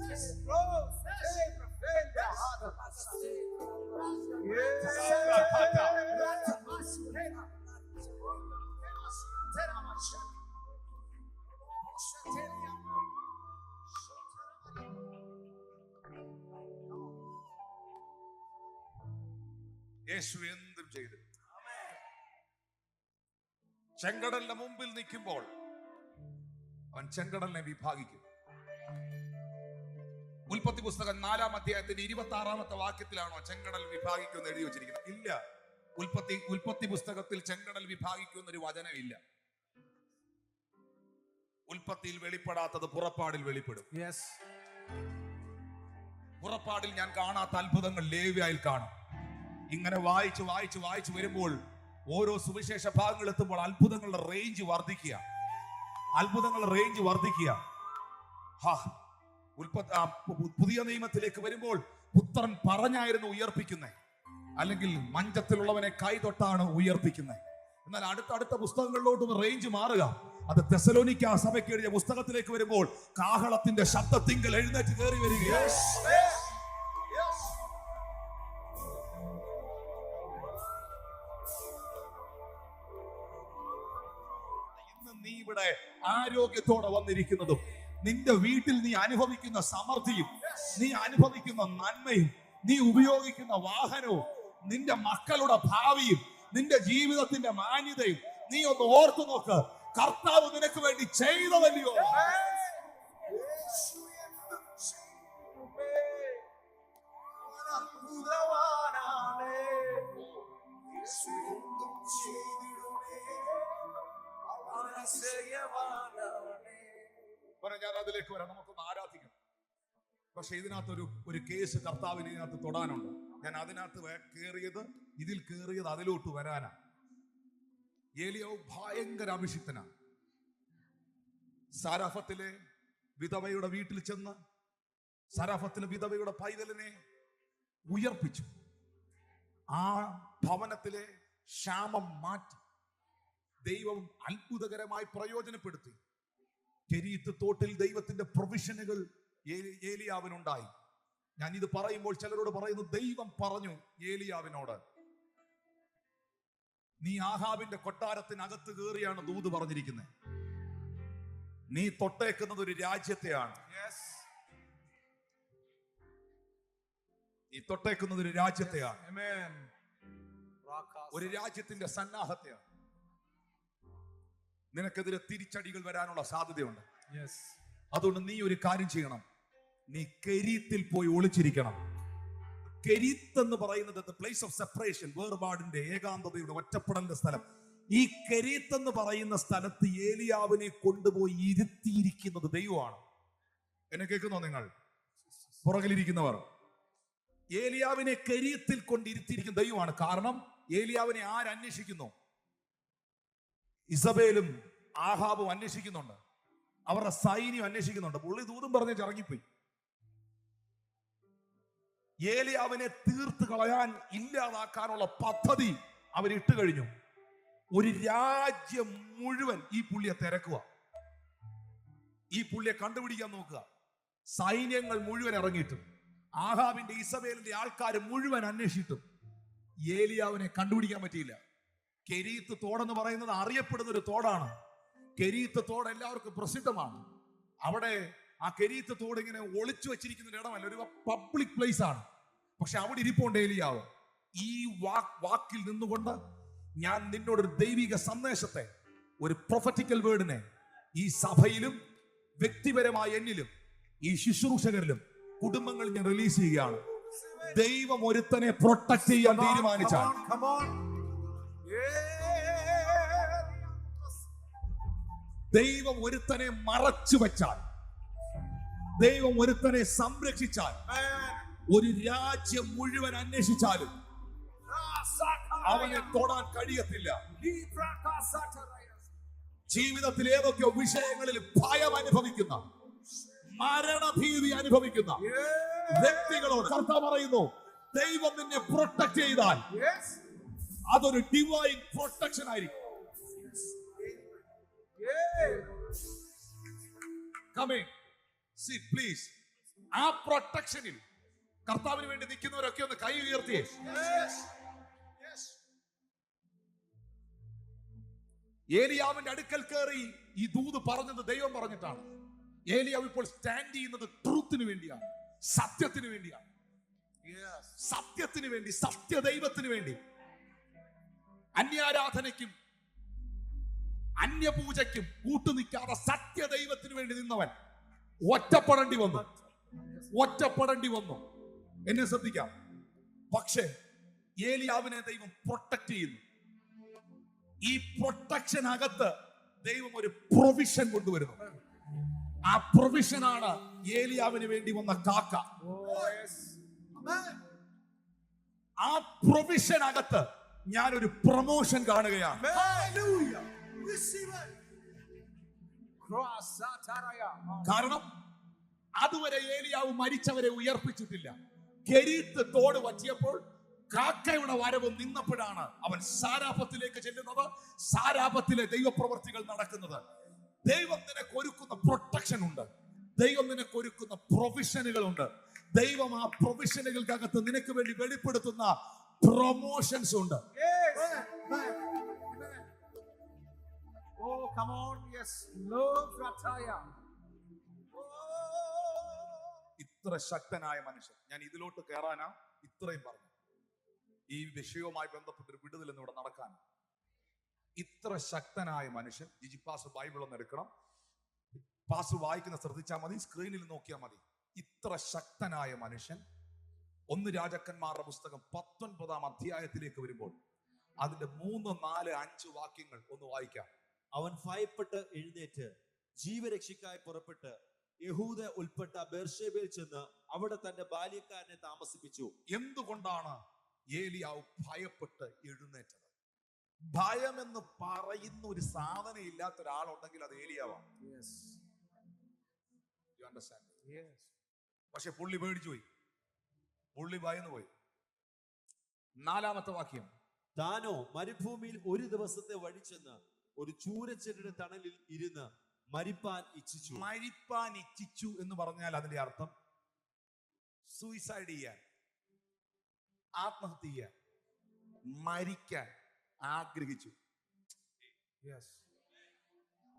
[SPEAKER 3] Yes, bro. Hey, profane the heart of us.
[SPEAKER 1] യേശു എന്തും ചെയ്തു. ചെങ്കടലിന്റെ മുമ്പിൽ നിൽക്കുമ്പോൾ അവൻ ചെങ്കടലിനെ വിഭാഗിക്കും. ഉൽപ്പത്തി പുസ്തകം 4-ാം അധ്യായത്തിന്റെ 26-ാമത്തെ വാക്യത്തിലാണോ ചെങ്കടൽ വിഭാഗിക്കുമെന്ന് എഴുതി വെച്ചിരിക്കുന്നത്? ഇല്ല. ഉൽപ്പത്തി പുസ്തകത്തിൽ ചെങ്കടൽ വിഭാഗിക്കുന്നൊരു വചനം ഇല്ല. ഉൽപ്പത്തിയിൽ വെളിപ്പെടാത്തത് പുറപ്പാടിൽ വെളിപ്പെടും. പുറപ്പാടിൽ ഞാൻ കാണാത്ത അത്ഭുതങ്ങൾ ലേവ്യയിൽ കാണും. ഇങ്ങനെ വായിച്ച് വായിച്ച് വായിച്ച് വരുമ്പോൾ ഓരോ സുവിശേഷ ഭാഗങ്ങൾ എത്തുമ്പോൾ അത്ഭുതങ്ങളുടെ റേഞ്ച് വർദ്ധിക്കുക. പുതിയ നിയമത്തിലേക്ക് വരുമ്പോൾ പുത്രൻ പറഞ്ഞായിരുന്നു ഉയർപ്പിക്കുന്നത്, അല്ലെങ്കിൽ മഞ്ചത്തിലുള്ളവനെ കൈ തൊട്ടാണ് ഉയർപ്പിക്കുന്നത്. എന്നാൽ അടുത്ത പുസ്തകങ്ങളിലോട്ട് റേഞ്ച് മാറുക. അത് തെസലോനിക്ക സഭയ്ക്ക് എഴുതിയ പുസ്തകത്തിലേക്ക് വരുമ്പോൾ കാഹളത്തിന്റെ ശബ്ദത്തിങ്കൽ എഴുന്നേറ്റ് കയറി വരികയാണ്. നീ ഇവിടെ ആരോഗ്യത്തോടെ വന്നിരിക്കുന്നതും നിന്റെ വീട്ടിൽ നീ അനുഭവിക്കുന്ന സമൃദ്ധിയും നീ അനുഭവിക്കുന്ന നന്മയും നീ ഉപയോഗിക്കുന്ന വാഹനവും നിന്റെ മക്കളുടെ ഭാവിയും നിന്റെ ജീവിതത്തിന്റെ മാന്യതയും നീ ഒന്ന് ഓർത്തു നോക്ക്. കർത്താവ് നിനക്ക് വേണ്ടി ചെയ്തതല്ലയോ? ഞാൻ അതിലേക്ക് വരാം. നമുക്കൊന്ന് ആരാധിക്കണം. പക്ഷെ ഇതിനകത്ത് ഒരു കേസ് കർത്താവിന് ഇതിനകത്ത് തൊടാനുണ്ട്. ഞാൻ അതിനകത്ത് ഇതിൽ കയറിയത് അതിലോട്ട് വരാനാ. ഏലിയാവ് ഭയങ്കര അഭിഷിക്തനാണ്. സാരാഫത്തിലെ വിധവയുടെ വീട്ടിൽ ചെന്ന് സാരാഫത്തിലെ വിധവയുടെ പൈതലിനെ ഉയർപ്പിച്ചു. ആ ഭവനത്തിലെ ക്ഷാമം മാറ്റി ദൈവം അത്ഭുതകരമായി പ്രയോജനപ്പെടുത്തി. കെരീത്ത് തോട്ടിൽ ദൈവത്തിന്റെ പ്രൊവിഷനുകൾ ഏലിയാവിനുണ്ടായി. ഞാൻ ഇത് പറയുമ്പോൾ ചിലരോട് പറയുന്നു, ദൈവം പറഞ്ഞു ഏലിയാവിനോട്, നീ ആഹാബിന്റെ കൊട്ടാരത്തിനകത്ത് കയറിയാണ് ദൂത് പറഞ്ഞിരിക്കുന്നത്. നീ തൊട്ടേക്കുന്നത് ഒരു രാജ്യത്തെയാണ്. നീ തൊട്ടേക്കുന്നത് ഒരു രാജ്യത്തെയാണ്. ഒരു രാജ്യത്തിന്റെ സന്നാഹത്തെയാണ്. നിനക്കെതിരെ തിരിച്ചടികൾ വരാനുള്ള സാധ്യതയുണ്ട്. അതുകൊണ്ട് നീ ഒരു കാര്യം ചെയ്യണം. നീ കെരീത്തിൽ പോയി ഒളിച്ചിരിക്കണം. കെരീത്ത് എന്ന് പറയുന്നത് പ്ലേസ് ഓഫ് സെപ്പറേഷൻ, വേർപാടിന്റെ, ഏകാന്തതയുടെ, ഒറ്റപ്പെടലിന്റെ സ്ഥലം. ഈ കെരീത്ത് എന്ന് പറയുന്ന സ്ഥലത്ത് ഏലിയാവിനെ കൊണ്ടുപോയി ഇരുത്തിയിരിക്കുന്നത് ദൈവമാണ്. എന്നെ കേൾക്കുന്നോ നിങ്ങൾ? പുറകിലിരിക്കുന്നവർ, ഏലിയാവിനെ കെരീത്തിൽ കൊണ്ടിരുത്തിയിരിക്കുന്ന ദൈവമാണ്. കാരണം ഏലിയാവിനെ ആരന്വേഷിക്കുന്നു? ഇസബേലും ആഹാബും അന്വേഷിക്കുന്നുണ്ട്. അവരുടെ സൈന്യം അന്വേഷിക്കുന്നുണ്ട്. പുള്ളി ദൂതും പറഞ്ഞ് ഇറങ്ങിപ്പോയി. ഏലിയാവിനെ തീർത്ത് കളയാൻ, ഇല്ലാതാക്കാനുള്ള പദ്ധതി അവരിട്ട് കഴിഞ്ഞു. ഒരു രാജ്യം മുഴുവൻ ഈ പുള്ളിയെ തിരക്കുക, ഈ പുള്ളിയെ കണ്ടുപിടിക്കാൻ നോക്കുക. സൈന്യങ്ങൾ മുഴുവൻ ഇറങ്ങിയിട്ടും ആഹാബിന്റെ ഇസബേലിന്റെ ആൾക്കാർ മുഴുവൻ അന്വേഷിച്ചിട്ടും ഏലിയാവിനെ കണ്ടുപിടിക്കാൻ പറ്റിയില്ല. കെരീത്ത് തോടെന്ന് പറയുന്നത് അറിയപ്പെടുന്ന ഒരു തോടാണ്. കെരീത്ത് തോട് എല്ലാവർക്കും പ്രസിദ്ധമാണ്. അവിടെ ആ കെരീത്ത് തോട് ഇങ്ങനെ ഒളിച്ചു വെച്ചിരിക്കുന്ന ഇടമല്ല, ഒരു പബ്ലിക് പ്ലേസ് ആണ്. പക്ഷെ അവിടെ ഇരിപ്പുണ്ട് ഏലിയാവ്. ഈ വാക്കിൽ നിന്നുകൊണ്ട് ഞാൻ നിന്നോടൊരു ദൈവിക സന്ദേശത്തെ, ഒരു പ്രൊഫറ്റിക്കൽ വേർഡിനെ ഈ സഭയിലും വ്യക്തിപരമായ എന്നിലും ഈ ശുശ്രൂഷകരിലും കുടുംബങ്ങളിൽ ഞാൻ റിലീസ് ചെയ്യുകയാണ്. ദൈവം ഒരുത്തനെ പ്രൊട്ടക്ട് ചെയ്യാൻ തീരുമാനിച്ചാൽ, ദൈവം ഒരുത്തനെ മറച്ചു വെച്ചാൽ, ദൈവം ഒരുത്തനെ സംരക്ഷിച്ചാൽ, ഒരു രാജ്യം മുഴുവൻ അന്വേഷിച്ചാലും അവനെ തൊടാൻ കഴിയത്തില്ല. ജീവിതത്തിൽ ഏതൊക്കെയോ വിഷയങ്ങളിൽ ഭയം അനുഭവിക്കുന്ന, മരണഭീതി അനുഭവിക്കുന്ന വ്യക്തികളോട് കർത്താവ് പറയുന്നു, ദൈവം നിന്നെ പ്രൊട്ടക്ട് ചെയ്താൽ അതൊരു ഡിവൈൻ പ്രൊട്ടക്ഷൻ ആയിരിക്കും. Coming. See, please. ആ പ്രൊട്ടക്ഷനിൽ കർത്താവിന് വേണ്ടി നിൽക്കുന്നവരൊക്കെ ഒന്ന് കൈ ഉയർത്തിയേ. ഏലിയാവിന്റെ അടുക്കൽ കയറി ഈ ദൂത് പറഞ്ഞത് ദൈവം പറഞ്ഞിട്ടാണ്. ഏലിയാവ് ഇപ്പോൾ സ്റ്റാൻഡ് ചെയ്യുന്നത് ട്രൂത്തിന് വേണ്ടിയാണ്, സത്യത്തിന് വേണ്ടിയാണ്, സത്യത്തിന് വേണ്ടി, സത്യദൈവത്തിന് വേണ്ടി. അന്യാരാധനയ്ക്കും അന്യപൂജയ്ക്കും കൂട്ടുനിൽക്കാതെ സത്യദൈവത്തിന് വേണ്ടി നിന്നവൻ ഒറ്റപ്പെടേണ്ടി വന്നു. എന്നെ ശ്രദ്ധിക്കാം. പക്ഷേ ഏലിയാവിനെ ദൈവം പ്രൊട്ടക്ട് ചെയ്യുന്നു. ഈ പ്രൊട്ടക്ഷനകത്ത് ദൈവം ഒരു പ്രൊവിഷൻ കൊണ്ടുവരുന്നു. ആ പ്രൊവിഷനാണ് ഏലിയാവിന് വേണ്ടി വന്ന കാക്ക. ആ പ്രൊവിഷനകത്ത് ഞാനൊരു പ്രൊമോഷൻ കാണുകയാണ്. കാരണം അതുവരെ ഏലിയാവ് മരിച്ചവരെ ഉയർപ്പിച്ചിട്ടില്ല. കെരീത്ത് തോട് വറ്റിയപ്പോൾ കാക്കയുടെ വരവ് നിന്നപ്പോഴാണ് അവൻ സാരാപത്തിലേക്ക് ചെല്ലുന്നത്, സാരാപത്തിലെ ദൈവപ്രവർത്തികൾ നടക്കുന്നത്. ദൈവം നിനക്ക് ഒരുക്കുന്ന പ്രൊട്ടക്ഷൻ ഉണ്ട്, ദൈവം നിനക്ക് ഒരുക്കുന്ന പ്രൊവിഷനുകളുണ്ട്. ദൈവം ആ പ്രൊവിഷനുകൾക്കകത്ത് നിനക്ക് വേണ്ടി വെളിപ്പെടുത്തുന്ന പ്രൊമോഷൻസ് ഉണ്ട്.
[SPEAKER 3] Oh, come on, yes. Love Rataya.
[SPEAKER 1] ഇത്ര ശക്തനായ മനുഷ്യൻ, ഞാൻ ഇതിലോട്ട് കയറാനാ ഇത്രയും പറഞ്ഞു. ഈ വിഷയവുമായി ബന്ധപ്പെട്ട ഒരു വിടുതൽ എന്നിവിടെ നടക്കാൻ. ഇത്ര ശക്തനായ മനുഷ്യൻ. ജിജി പാസ് ബൈബിൾ ഒന്ന് എടുക്കണം. പാസ് വായിക്കുന്ന ശ്രദ്ധിച്ചാൽ മതി, സ്ക്രീനിൽ നോക്കിയാൽ മതി. ഇത്ര ശക്തനായ മനുഷ്യൻ 1 രാജാക്കന്മാരുടെ പുസ്തകം 19-ാം അധ്യായത്തിലേക്ക് വരുമ്പോൾ അതിന്റെ 3, 4, 5 വാക്യങ്ങൾ ഒന്ന് വായിക്കാം.
[SPEAKER 2] അവൻ ഭയപ്പെട്ട് എഴുന്നേറ്റ് ജീവരക്ഷയ്ക്കായി പുറപ്പെട്ട് യഹൂദ ഉൾപ്പെട്ട ബേർഷേബയിൽ ചെന്ന് അവിടെ തന്റെ ബാല്യക്കാരനെ താമസിപ്പിച്ചു.
[SPEAKER 1] എന്തുകൊണ്ടാണ് ഏലിയാവ് ഭയപ്പെട്ട് എഴുന്നേറ്റത്? ഭയമെന്ന് പറയുന്ന ഒരു സാധനം ഇല്ലാത്ത ഒരാളുണ്ടെങ്കിൽ അത് ഏലിയാവാണ്. പക്ഷെ പുള്ളി പേടിച്ചു പോയി, പുള്ളി ഭയന്നു പോയി. 4-ാമത്തെ വാക്യം,
[SPEAKER 2] താനോ മരുഭൂമിയിൽ ഒരു ദിവസത്തെ വഴി ചെന്ന് ഒരു ചൂരച്ചെടിയുടെ തണലിൽ ഇരുന്ന് മരിപ്പാൻ ഇച്ഛിച്ചു.
[SPEAKER 1] മരിപ്പാൻ ഇച്ഛിച്ചു എന്ന് പറഞ്ഞാൽ അതിന്റെ അർത്ഥം സൂയിസൈഡ് ചെയ്യാൻ, ആത്മഹത്യ ചെയ്യാൻ, മരിക്കാൻ ആഗ്രഹിച്ചു.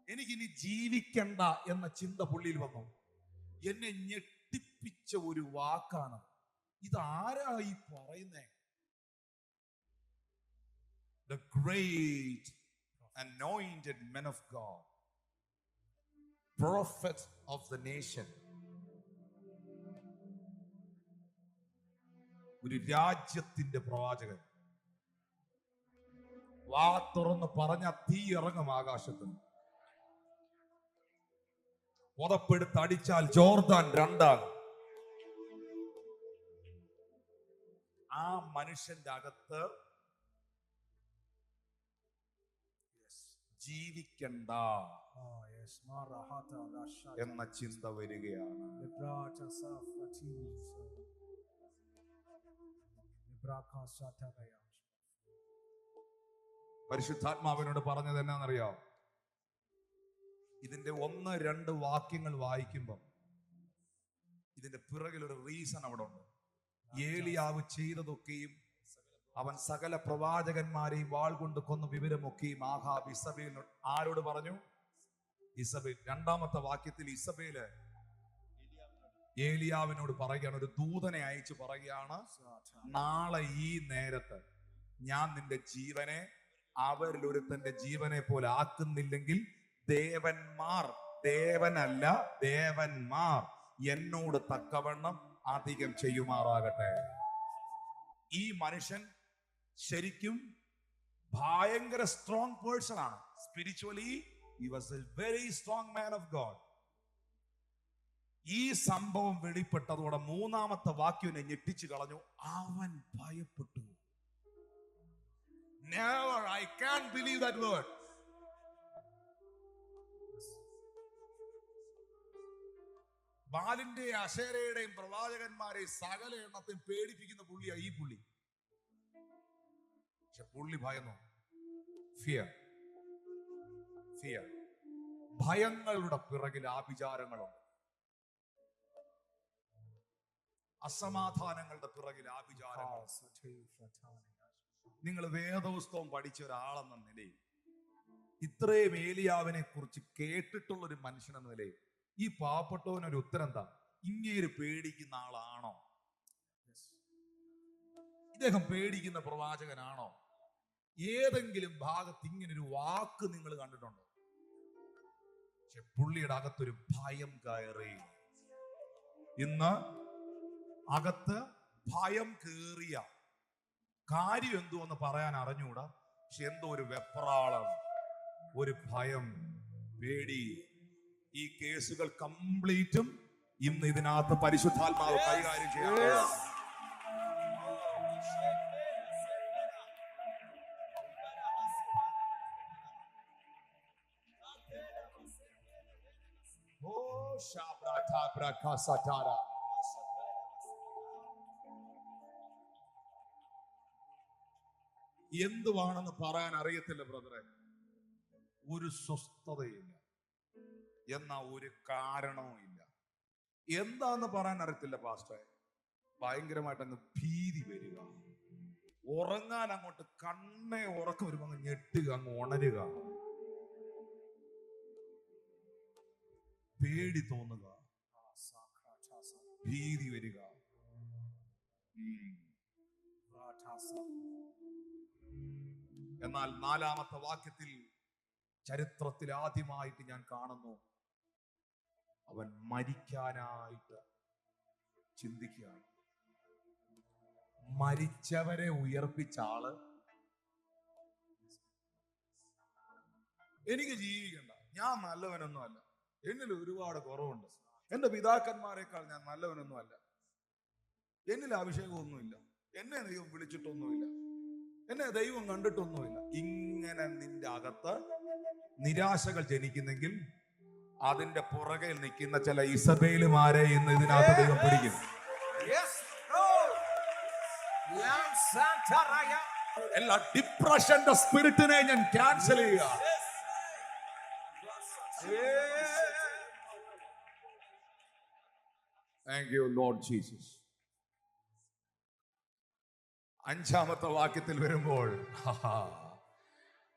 [SPEAKER 1] എനിക്കിനി ജീവിക്കണ്ട എന്ന ചിന്ത പുള്ളിയിൽ വന്നു. എന്നെ ഞെട്ടിപ്പിച്ച ഒരു വാക്കാണ്. ഇതാരായി പറയുന്നേ? The great anointed men of God, prophet of the nation. ഒരു രാജ്യത്തിന്റെ പ്രവാചകൻ. വാ തുറന്ന് പറഞ്ഞ തീ ഇറങ്ങും ആകാശത്ത്. പുതപ്പെടുത്ത് അടിച്ചാൽ ജോർദാൻ 2 ആകും. ആ മനുഷ്യന്റെ അകത്ത് ജീവിക്കണ്ട എന്ന ചിന്ത വരികയാണ്. പരിശുദ്ധാത്മാവിനോട് പറഞ്ഞത് എന്നാന്നറിയാം? ഇതിന്റെ 1-2 വാക്യങ്ങൾ വായിക്കുമ്പോൾ ഇതിന്റെ പിറകിൽ ഒരു റീസൺ അവിടെ ഉണ്ട്. ഏലിയാവ് ചെയ്തതൊക്കെയും അവൻ സകല പ്രവാചകന്മാരെയും വാൾ കൊണ്ട് കൊന്ന വിവരമൊക്കെയും ആഹാബ് ഇസബേൽ ആരോട് പറഞ്ഞു? ഇസബേൽ. 2-ാമത്തെ വാക്യത്തിൽ ഇസബേല് ഏലിയാവിനോട് പറയുകയാണ്, ഒരു ദൂതനെ അയച്ചു പറയുകയാണ്, നാളെ ഈ നേരത്ത് ഞാൻ നിന്റെ ജീവനെ അവരിൽ ഒരുത്തന്റെ ജീവനെ പോലെ ആക്കുന്നില്ലെങ്കിൽ ദേവന്മാർ, ദേവനല്ല ദേവന്മാർ എന്നോട് തക്കവണ്ണം അധികം ചെയ്യുമാറാകട്ടെ. ഈ മനുഷ്യൻ ശരിക്കും ഭയങ്കര സ്ട്രോങ് പേഴ്സൺ ആണ്. Spiritually he was a very strong man of God. ഈ സംഭവം വെളിപ്പെട്ടതോടെ 3-ാമത്തെ വാക്യം എന്നെ ഞെട്ടിച്ചു കളഞ്ഞു. അവൻ ഭയപ്പെട്ടു. Never, I can't believe that word. ബാലിന്റെ അശേരയുടെയും പ്രവാചകന്മാരെയും സകല എണ്ണത്തെയും പേടിപ്പിക്കുന്ന പുള്ളിയാ ഈ പുള്ളി. പക്ഷെ പുള്ളി ഭയന്നു. Fear, fear. ഭയങ്ങളുടെ പിറകിൽ ആഭിചാരങ്ങളുണ്ട്. അസമാധാനങ്ങളുടെ പിറകിൽ ആഭിചാരങ്ങൾ. നിങ്ങൾ വേദപുസ്തകം പഠിച്ച ഒരാളെന്ന നിലയിൽ, ഇത്രയും ഏലിയാവിനെ കുറിച്ച് കേട്ടിട്ടുള്ള ഒരു മനുഷ്യനെന്ന നിലയിൽ, ഈ പാവപ്പെട്ടവനൊരു ഉത്തരം എന്താ? ഇങ്ങേര് പേടിക്കുന്ന ആളാണോ? ഇദ്ദേഹം പേടിക്കുന്ന പ്രവാചകനാണോ? ഏതെങ്കിലും ഭാഗത്ത് ഇങ്ങനൊരു വാക്ക് നിങ്ങൾ കണ്ടിട്ടുണ്ടോ? പക്ഷെ പുള്ളിയുടെ അകത്തൊരു ഭയം കയറി. ഇന്ന് അകത്ത് ഭയം കേറിയ കാര്യം എന്തുവെന്ന് പറയാൻ അറിഞ്ഞൂടാ. പക്ഷെ എന്തോ ഒരു വെപ്രാളം, ഒരു ഭയം, പേടി. ഈ കേസുകൾ കംപ്ലീറ്റും ഇന്ന് ഇതിനകത്ത് പരിശുദ്ധാത്മാവ് കൈകാര്യം ചെയ്യാം. എന്തുവാണെന്ന് പറയാൻ അറിയത്തില്ല ബ്രദറെ. ഒരു സ്വസ്ഥതയില്ല, എന്നാ ഒരു കാരണവും ഇല്ല. എന്താന്ന് പറയാൻ അറിയത്തില്ല പാസ്റ്ററെ. ഭയങ്കരമായിട്ട് അങ്ങ് ഭീതി വരിക, ഉറങ്ങാൻ അങ്ങോട്ട് കണ്ണേ ഉറക്കം വരുമ്പോ അങ്ങ് ഞെട്ടുക, അങ്ങ് ഉണരുക, പേടി തോന്നുക, ഭീതി വരിക. എന്നാൽ 4-ാമത്തെ വാക്യത്തിൽ ചരിത്രത്തിൽ ആദ്യമായിട്ട് ഞാൻ കാണുന്നു, അവൻ മരിക്കാനായിട്ട് ചിന്തിക്കുകയാണ്. മരിച്ചവരെ ഉയർപ്പിച്ച ആള് എനിക്ക് ജീവിക്കണ്ട, ഞാൻ നല്ലവനൊന്നും അല്ല, എന്നിൽ ഒരുപാട് കുറവുണ്ട്, എന്റെ പിതാക്കന്മാരെക്കാൾ ഞാൻ നല്ലവനൊന്നും അല്ല, എന്നിൽ അഭിഷേകമൊന്നുമില്ല, എന്നെ ദൈവം വിളിച്ചിട്ടൊന്നുമില്ല, എന്നെ ദൈവം കണ്ടിട്ടൊന്നുമില്ല. ഇങ്ങനെ നിന്റെ അകത്ത് നിരാശകൾ ജനിക്കുന്നെങ്കിൽ അതിന്റെ പുറകെ നിൽക്കുന്ന ചില ഇസബേലുമാരെ ഇന്ന് ഇതിനകത്ത് ദൈവം പിടിക്കും. എല്ലാ ഡിപ്രഷന്റെ സ്പിരിറ്റിനെ ഞാൻ ക്യാൻസൽ ചെയ്യുക. Thank you Lord Jesus. 5-ാമത്തെ വാക്യത്തിൽ വരുമ്പോൾ,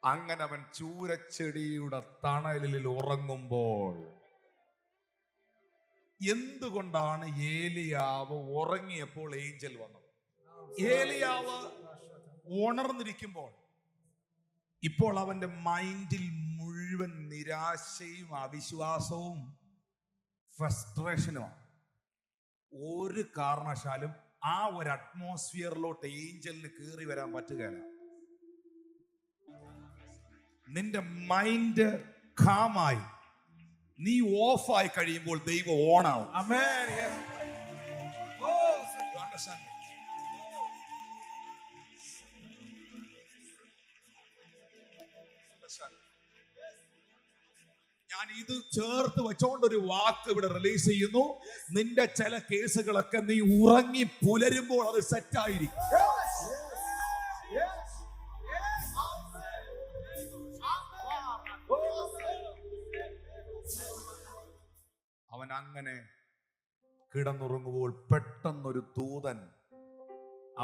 [SPEAKER 1] അങ്ങനെ അവൻ ചൂരച്ചെടിയുടെ തണലിൽ ഉറങ്ങുമ്പോൾ. എന്തുകൊണ്ടാണ് ഏലിയാവ് ഉറങ്ങിയപ്പോൾ ഏഞ്ചൽ വന്നത്? ഏലിയാവ് ഉണർന്നിരിക്കുമ്പോൾ ഇപ്പോൾ അവന്റെ മൈൻഡിൽ മുഴുവൻ നിരാശയും അവിശ്വാസവും ഫ്രസ്ട്രേഷനുമാണ്. ഒരു കാരണവശാലും ആ ഒരു അറ്റ്മോസ്ഫിയറിലോട്ട് ഏഞ്ചലിന് കയറി വരാൻ പറ്റുകയില്ല. നിന്റെ മൈൻഡ് കാമായി, നീ ഓഫായി കഴിയുമ്പോൾ ദൈവം ഓണാവും. ഞാൻ ഇത് ചേർത്ത് വെച്ചോണ്ട് ഒരു വാക്ക് ഇവിടെ റിലീസ് ചെയ്യുന്നു. നിന്റെ ചില കേസുകളൊക്കെ നീ ഉറങ്ങി പുലരുമ്പോൾ അത് സെറ്റായിരിക്കും. അവൻ അങ്ങനെ കിടന്നുറങ്ങുമ്പോൾ പെട്ടെന്നൊരു ദൂതൻ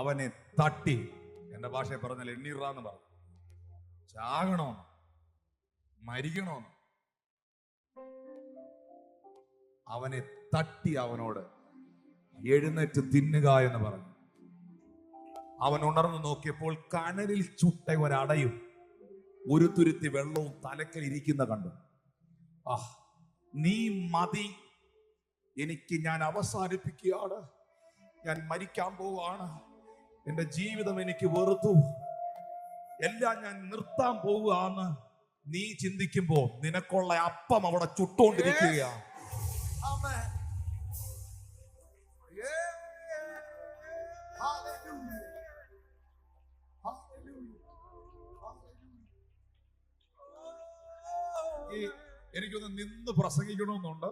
[SPEAKER 1] അവനെ തട്ടി, എന്റെ ഭാഷയെ പറഞ്ഞാൽ എണ്ണീറാന്ന് പറഞ്ഞു, ചാകണോ മരിക്കണോ. അവനെ തട്ടി അവനോട് എഴുന്നേറ്റ് തിന്നുക എന്ന് പറഞ്ഞു. അവൻ ഉണർന്നു നോക്കിയപ്പോൾ കനലിൽ ചുട്ട ഒരടയും ഒരു തുരുത്തി വെള്ളവും തലക്കൽ ഇരിക്കുന്ന കണ്ടു. നീ മതി, എനിക്ക് ഞാൻ അവസാനിപ്പിക്കുകയാണ്, ഞാൻ മരിക്കാൻ പോവാണ്, എന്റെ ജീവിതം എനിക്ക് വെറുത്തു, എല്ലാം ഞാൻ നിർത്താൻ പോവുകയാന്ന് നീ ചിന്തിക്കുമ്പോ നിനക്കുള്ള അപ്പം അവിടെ ചുട്ടുകൊണ്ടിരിക്കുകയാണ്. എനിക്കൊന്ന് നിന്ന് പ്രസംഗിക്കണമെന്നുണ്ട്.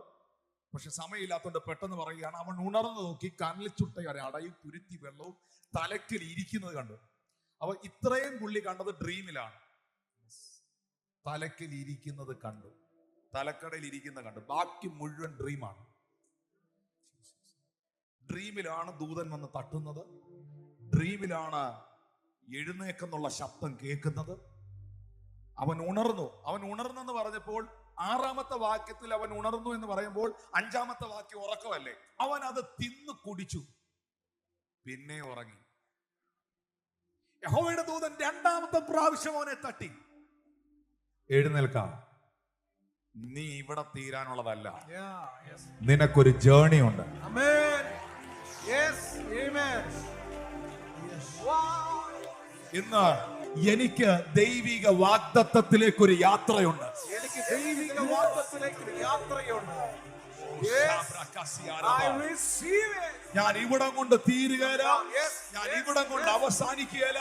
[SPEAKER 1] പക്ഷെ സമയമില്ലാത്തതുകൊണ്ട് പെട്ടെന്ന് പറയുകയാണ്, അവൻ ഉണർന്നു നോക്കി കണ്ണിൽ ചുട്ട അടയും തുരുത്തി വെള്ളവും തലക്കിൽ ഇരിക്കുന്നത് കണ്ടു. അവ ഇത്രയും പുള്ളി കണ്ടത് ഡ്രീമിലാണ്. തലക്കിൽ ഇരിക്കുന്നത് കണ്ടു, തലക്കടയിൽ ഇരിക്കുന്നത് കണ്ടു. ബാക്കി മുഴുവൻ ഡ്രീമാണ്. ഡ്രീമിലാണ് ദൂതൻ വന്ന് തട്ടുന്നത്, ഡ്രീമിലാണ് എഴുന്നേക്കെന്നുള്ള ശബ്ദം കേൾക്കുന്നത്. അവൻ ഉണർന്നെന്ന് പറഞ്ഞപ്പോൾ 6-ാമത്തെ വാക്യത്തിൽ അവൻ ഉണർന്നു എന്ന് പറയുമ്പോൾ 5-ാമത്തെ വാക്യം ഉറക്കമല്ലേ? അവൻ അത് തിന്നു കുടിച്ചു, പിന്നെ ഉറങ്ങി. യഹോവയുടെ ദൂതൻ 2-ാമത്തെ പ്രാവശ്യം അവനെ തട്ടി, എഴുന്നേൽക്കാം, നീ ഇവിടെ തീരാനുള്ളതല്ല, നിനക്കൊരു ജേർണി ഉണ്ട്. ഇന്ന് എനിക്ക് ദൈവിക വാഗ്ദത്തത്തിലേക്ക് ഒരു യാത്രയുണ്ട്. ഞാൻ ഇവിടം കൊണ്ട് തീരുകയില്ല, ഞാൻ ഇവിടം കൊണ്ട് അവസാനിക്കുകയില്ല.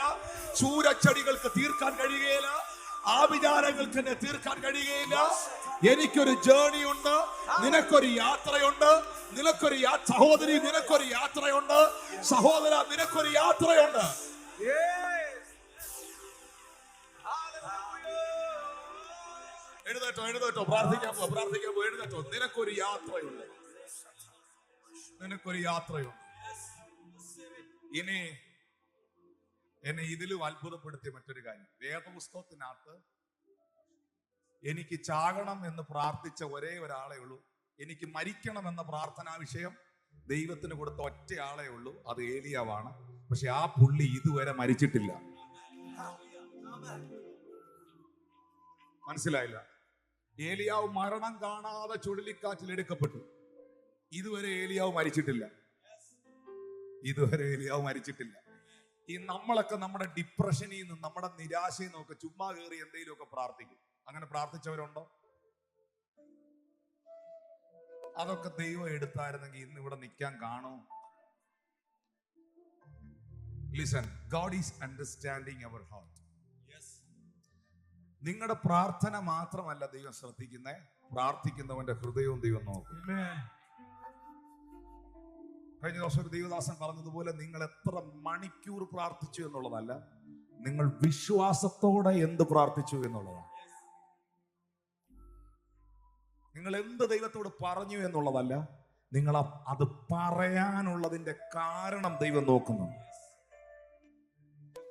[SPEAKER 1] ചൂരച്ചെടികൾക്ക് തീർക്കാൻ കഴിയുകയില്ല, ആഭിചാരങ്ങൾക്ക് എന്നെ തീർക്കാൻ കഴിയുകയില്ല. എനിക്കൊരു ജേർണി ഉണ്ട്, നിനക്കൊരു യാത്രയുണ്ട്. സഹോദരി, നിനക്കൊരു യാത്രയുണ്ട്. സഹോദര, നിനക്കൊരു യാത്രയുണ്ട്. എഴുന്നേറ്റോ, പ്രാർത്ഥിക്കാൻ പോ, എഴുന്നേറ്റോ. നിനക്കൊരു യാത്രയുണ്ട്. ഇനി എന്നെ ഇതിലും അത്ഭുതപ്പെടുത്തിയ മറ്റൊരു കാര്യം, വേദപുസ്തകത്തിനകത്ത് എനിക്ക് ചാകണം എന്ന് പ്രാർത്ഥിച്ച ഒരേ ഒരാളേ ഉള്ളൂ. എനിക്ക് മരിക്കണം എന്ന പ്രാർത്ഥനാ വിഷയം ദൈവത്തിന് കൊടുത്ത ഒറ്റയാളേ ഉള്ളൂ, അത് ഏലിയാവാണ്. പക്ഷെ ആ പുള്ളി ഇതുവരെ മരിച്ചിട്ടില്ല. മനസ്സിലായില്ല? ഏലിയാവ് മരണം കാണാതെ ചുഴലിക്കാറ്റിൽ എടുക്കപ്പെട്ടു. ഇതുവരെ ഏലിയാവ് മരിച്ചിട്ടില്ല. ഈ നമ്മളൊക്കെ നമ്മുടെ ഡിപ്രഷനിൽ നിന്നും നമ്മുടെ നിരാശയിൽ നിന്നൊക്കെ ചുമ്മാ കയറി എന്തെങ്കിലുമൊക്കെ പ്രാർത്ഥിക്കും. അങ്ങനെ പ്രാർത്ഥിച്ചവരുണ്ടോ? അതൊക്കെ ദൈവം എടുത്തായിരുന്നെങ്കിൽ ഇന്ന് ഇവിടെ നിൽക്കാൻ കാണൂ. Listen, God is understanding our heart. നിങ്ങളുടെ പ്രാർത്ഥന മാത്രമല്ല ദൈവം ശ്രദ്ധിക്കുന്നേ, പ്രാർത്ഥിക്കുന്നവന്റെ ഹൃദയവും ദൈവം നോക്കും. കഴിഞ്ഞ ദിവസം ഒരു ദൈവദാസൻ പറഞ്ഞതുപോലെ, നിങ്ങൾ എത്ര മണിക്കൂർ പ്രാർത്ഥിച്ചു എന്നുള്ളതല്ല, നിങ്ങൾ വിശ്വാസത്തോടെ എന്ത് പ്രാർത്ഥിച്ചു എന്നുള്ളതാണ്. നിങ്ങൾ എന്ത് ദൈവത്തോട് പറഞ്ഞു എന്നുള്ളതല്ല, നിങ്ങൾ അത് പറയാനുള്ളതിന്റെ കാരണം ദൈവം നോക്കുന്നു.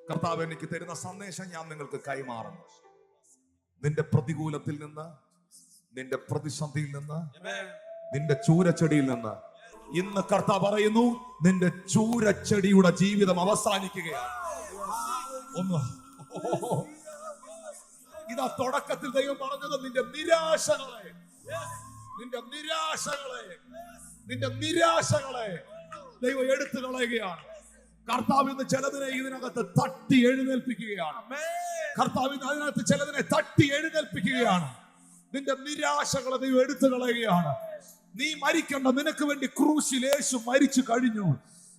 [SPEAKER 1] കർത്താവ് എനിക്ക് തരുന്ന സന്ദേശം ഞാൻ നിങ്ങൾക്ക് കൈമാറുന്നു. നിന്റെ പ്രതികൂലത്തിൽ നിന്ന്, നിന്റെ പ്രതിസന്ധിയിൽ നിന്ന്, നിന്റെ ചൂരച്ചെടിയിൽ നിന്ന് ഇന്ന് കർത്താവ് പറയുന്നു, നിന്റെ ചൂരച്ചെടിയുടെ ജീവിതം അവസാനിക്കുകയാണ്. ഇതാ തുടക്കത്തിൽ ദൈവം പറഞ്ഞത്, നിന്റെ നിരാശകളെ ദൈവം എടുത്തു കളയുകയാണ്. കർത്താവ് ഇന്ന് ചിലതിനെ ഇതിനകത്ത് തട്ടി എഴുന്നേൽപ്പിക്കുകയാണ്. നിന്റെ നിരാശകളെ ദൈവം എടുത്തു കളയുകയാണ്. നീ മരിക്കണ്ട, നിനക്ക് വേണ്ടി ക്രൂശിൽ യേശു മരിച്ചു കഴിഞ്ഞു.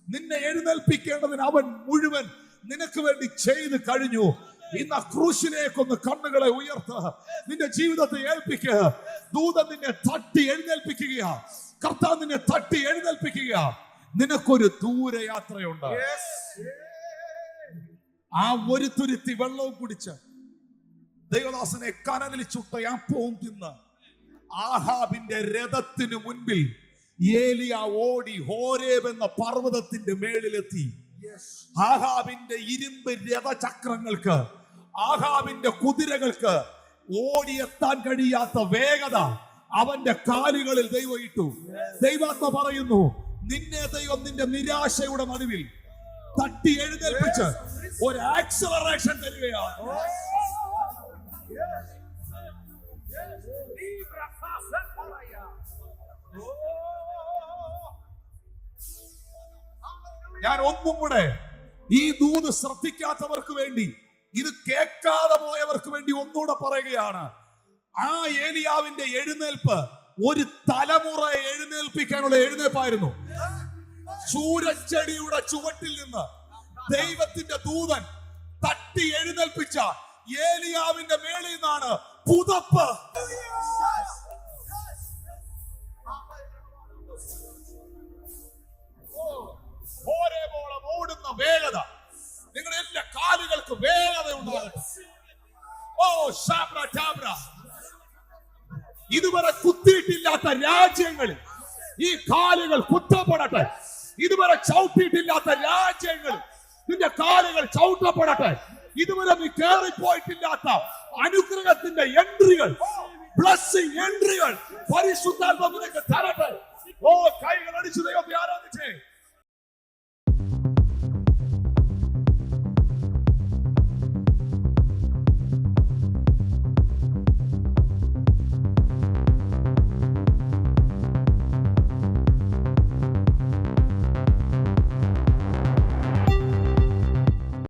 [SPEAKER 1] നിന്നെ എഴുന്നേൽപ്പിക്കേണ്ടതിന് അവൻ മുഴുവൻ നിനക്ക് വേണ്ടി ചെയ്ത് കഴിഞ്ഞു. ഇന്ന് ആ ക്രൂശിലേക്കൊന്ന് കണ്ണുകളെ ഉയർത്തുക, നിന്റെ ജീവിതത്തെ ഏൽപ്പിക്കുക. ദൂതൻ നിന്നെ തട്ടി എഴുന്നേൽപ്പിക്കുകയാ, കർത്താവ് നിന്നെ തട്ടി എഴുന്നേൽപ്പിക്കുകയാ. നിനക്കൊരു ദൂരയാത്രയുണ്ട്. ആ ഒരു തുരുത്തി വെള്ളവും കുടിച്ച് ദൈവദാസനെ കനലിൽ ചുട്ട അപ്പവും തിന്ന് ആഹാബിന്റെ രഥത്തിന് മുൻപിൽ ഏലിയ ഓടി ഹോരേബ് എന്ന പർവ്വതത്തിന്റെ മേളിലെത്തി. ആഹാബിന്റെ ഇരുമ്പ് രഥചക്രങ്ങൾക്ക്, ആഹാബിന്റെ കുതിരകൾക്ക് ഓടിയെത്താൻ കഴിയാത്ത വേഗത അവന്റെ കാലുകളിൽ ദൈവം ഇട്ടു. ദൈവാത്മ പറയുന്നു, നിന്നെ ദൈവം നിന്റെ നിരാശയുടെ നടുവിൽ തട്ടി എഴുന്നേൽപ്പിച്ച് ഒരു ആക്സലറേഷൻ തരികയാണ്. ഞാൻ ഒന്നും കൂടെ ഈ ദൂത് ശ്രദ്ധിക്കാത്തവർക്ക് വേണ്ടി, ഇത് കേൾക്കാതെ പോയവർക്ക് വേണ്ടി ഒന്നുകൂടെ പറയുകയാണ്. ആ ഏലിയാവിന്റെ എഴുന്നേൽപ്പ് ഒരു തലമുറയെ എഴുന്നേൽപ്പിക്കാനുള്ള എഴുന്നേൽപ്പായിരുന്നു. ചൂരച്ചെടിയുടെ ചുവട്ടിൽ നിന്ന് ദൈവത്തിന്റെ ദൂതൻ തട്ടി എഴുന്നേൽപ്പിച്ച ഏലിയാവിന്റെ മേളിൽ നിന്നാണ് പുതപ്പ്. ഷാബ്ര ടാബ്ര. ഇതുവരെ കുത്തിയിട്ടില്ലാത്ത രാജ്യങ്ങളിൽ ഈ കാലുകൾ കുത്തപ്പെടട്ടെ. ഇതുവരെ ചവിട്ടിയിട്ടില്ലാത്ത രാജ്യങ്ങളിൽ നിന്റെ കാലുകൾ ചവിട്ടപ്പെടട്ടെ. ഇതുവരെ നീ കയറിപ്പോയിട്ടില്ലാത്ത അനുഗ്രഹത്തിന്റെ എൻട്രികൾ, ബ്ലെസ്സിംഗ് എൻട്രികൾ പരിശുദ്ധാത്മാവ് നിനക്ക് തരട്ടെ. ഓ, കൈകൾ അടിച്ചു ദൈവത്തെ ആരാധിക്കുക.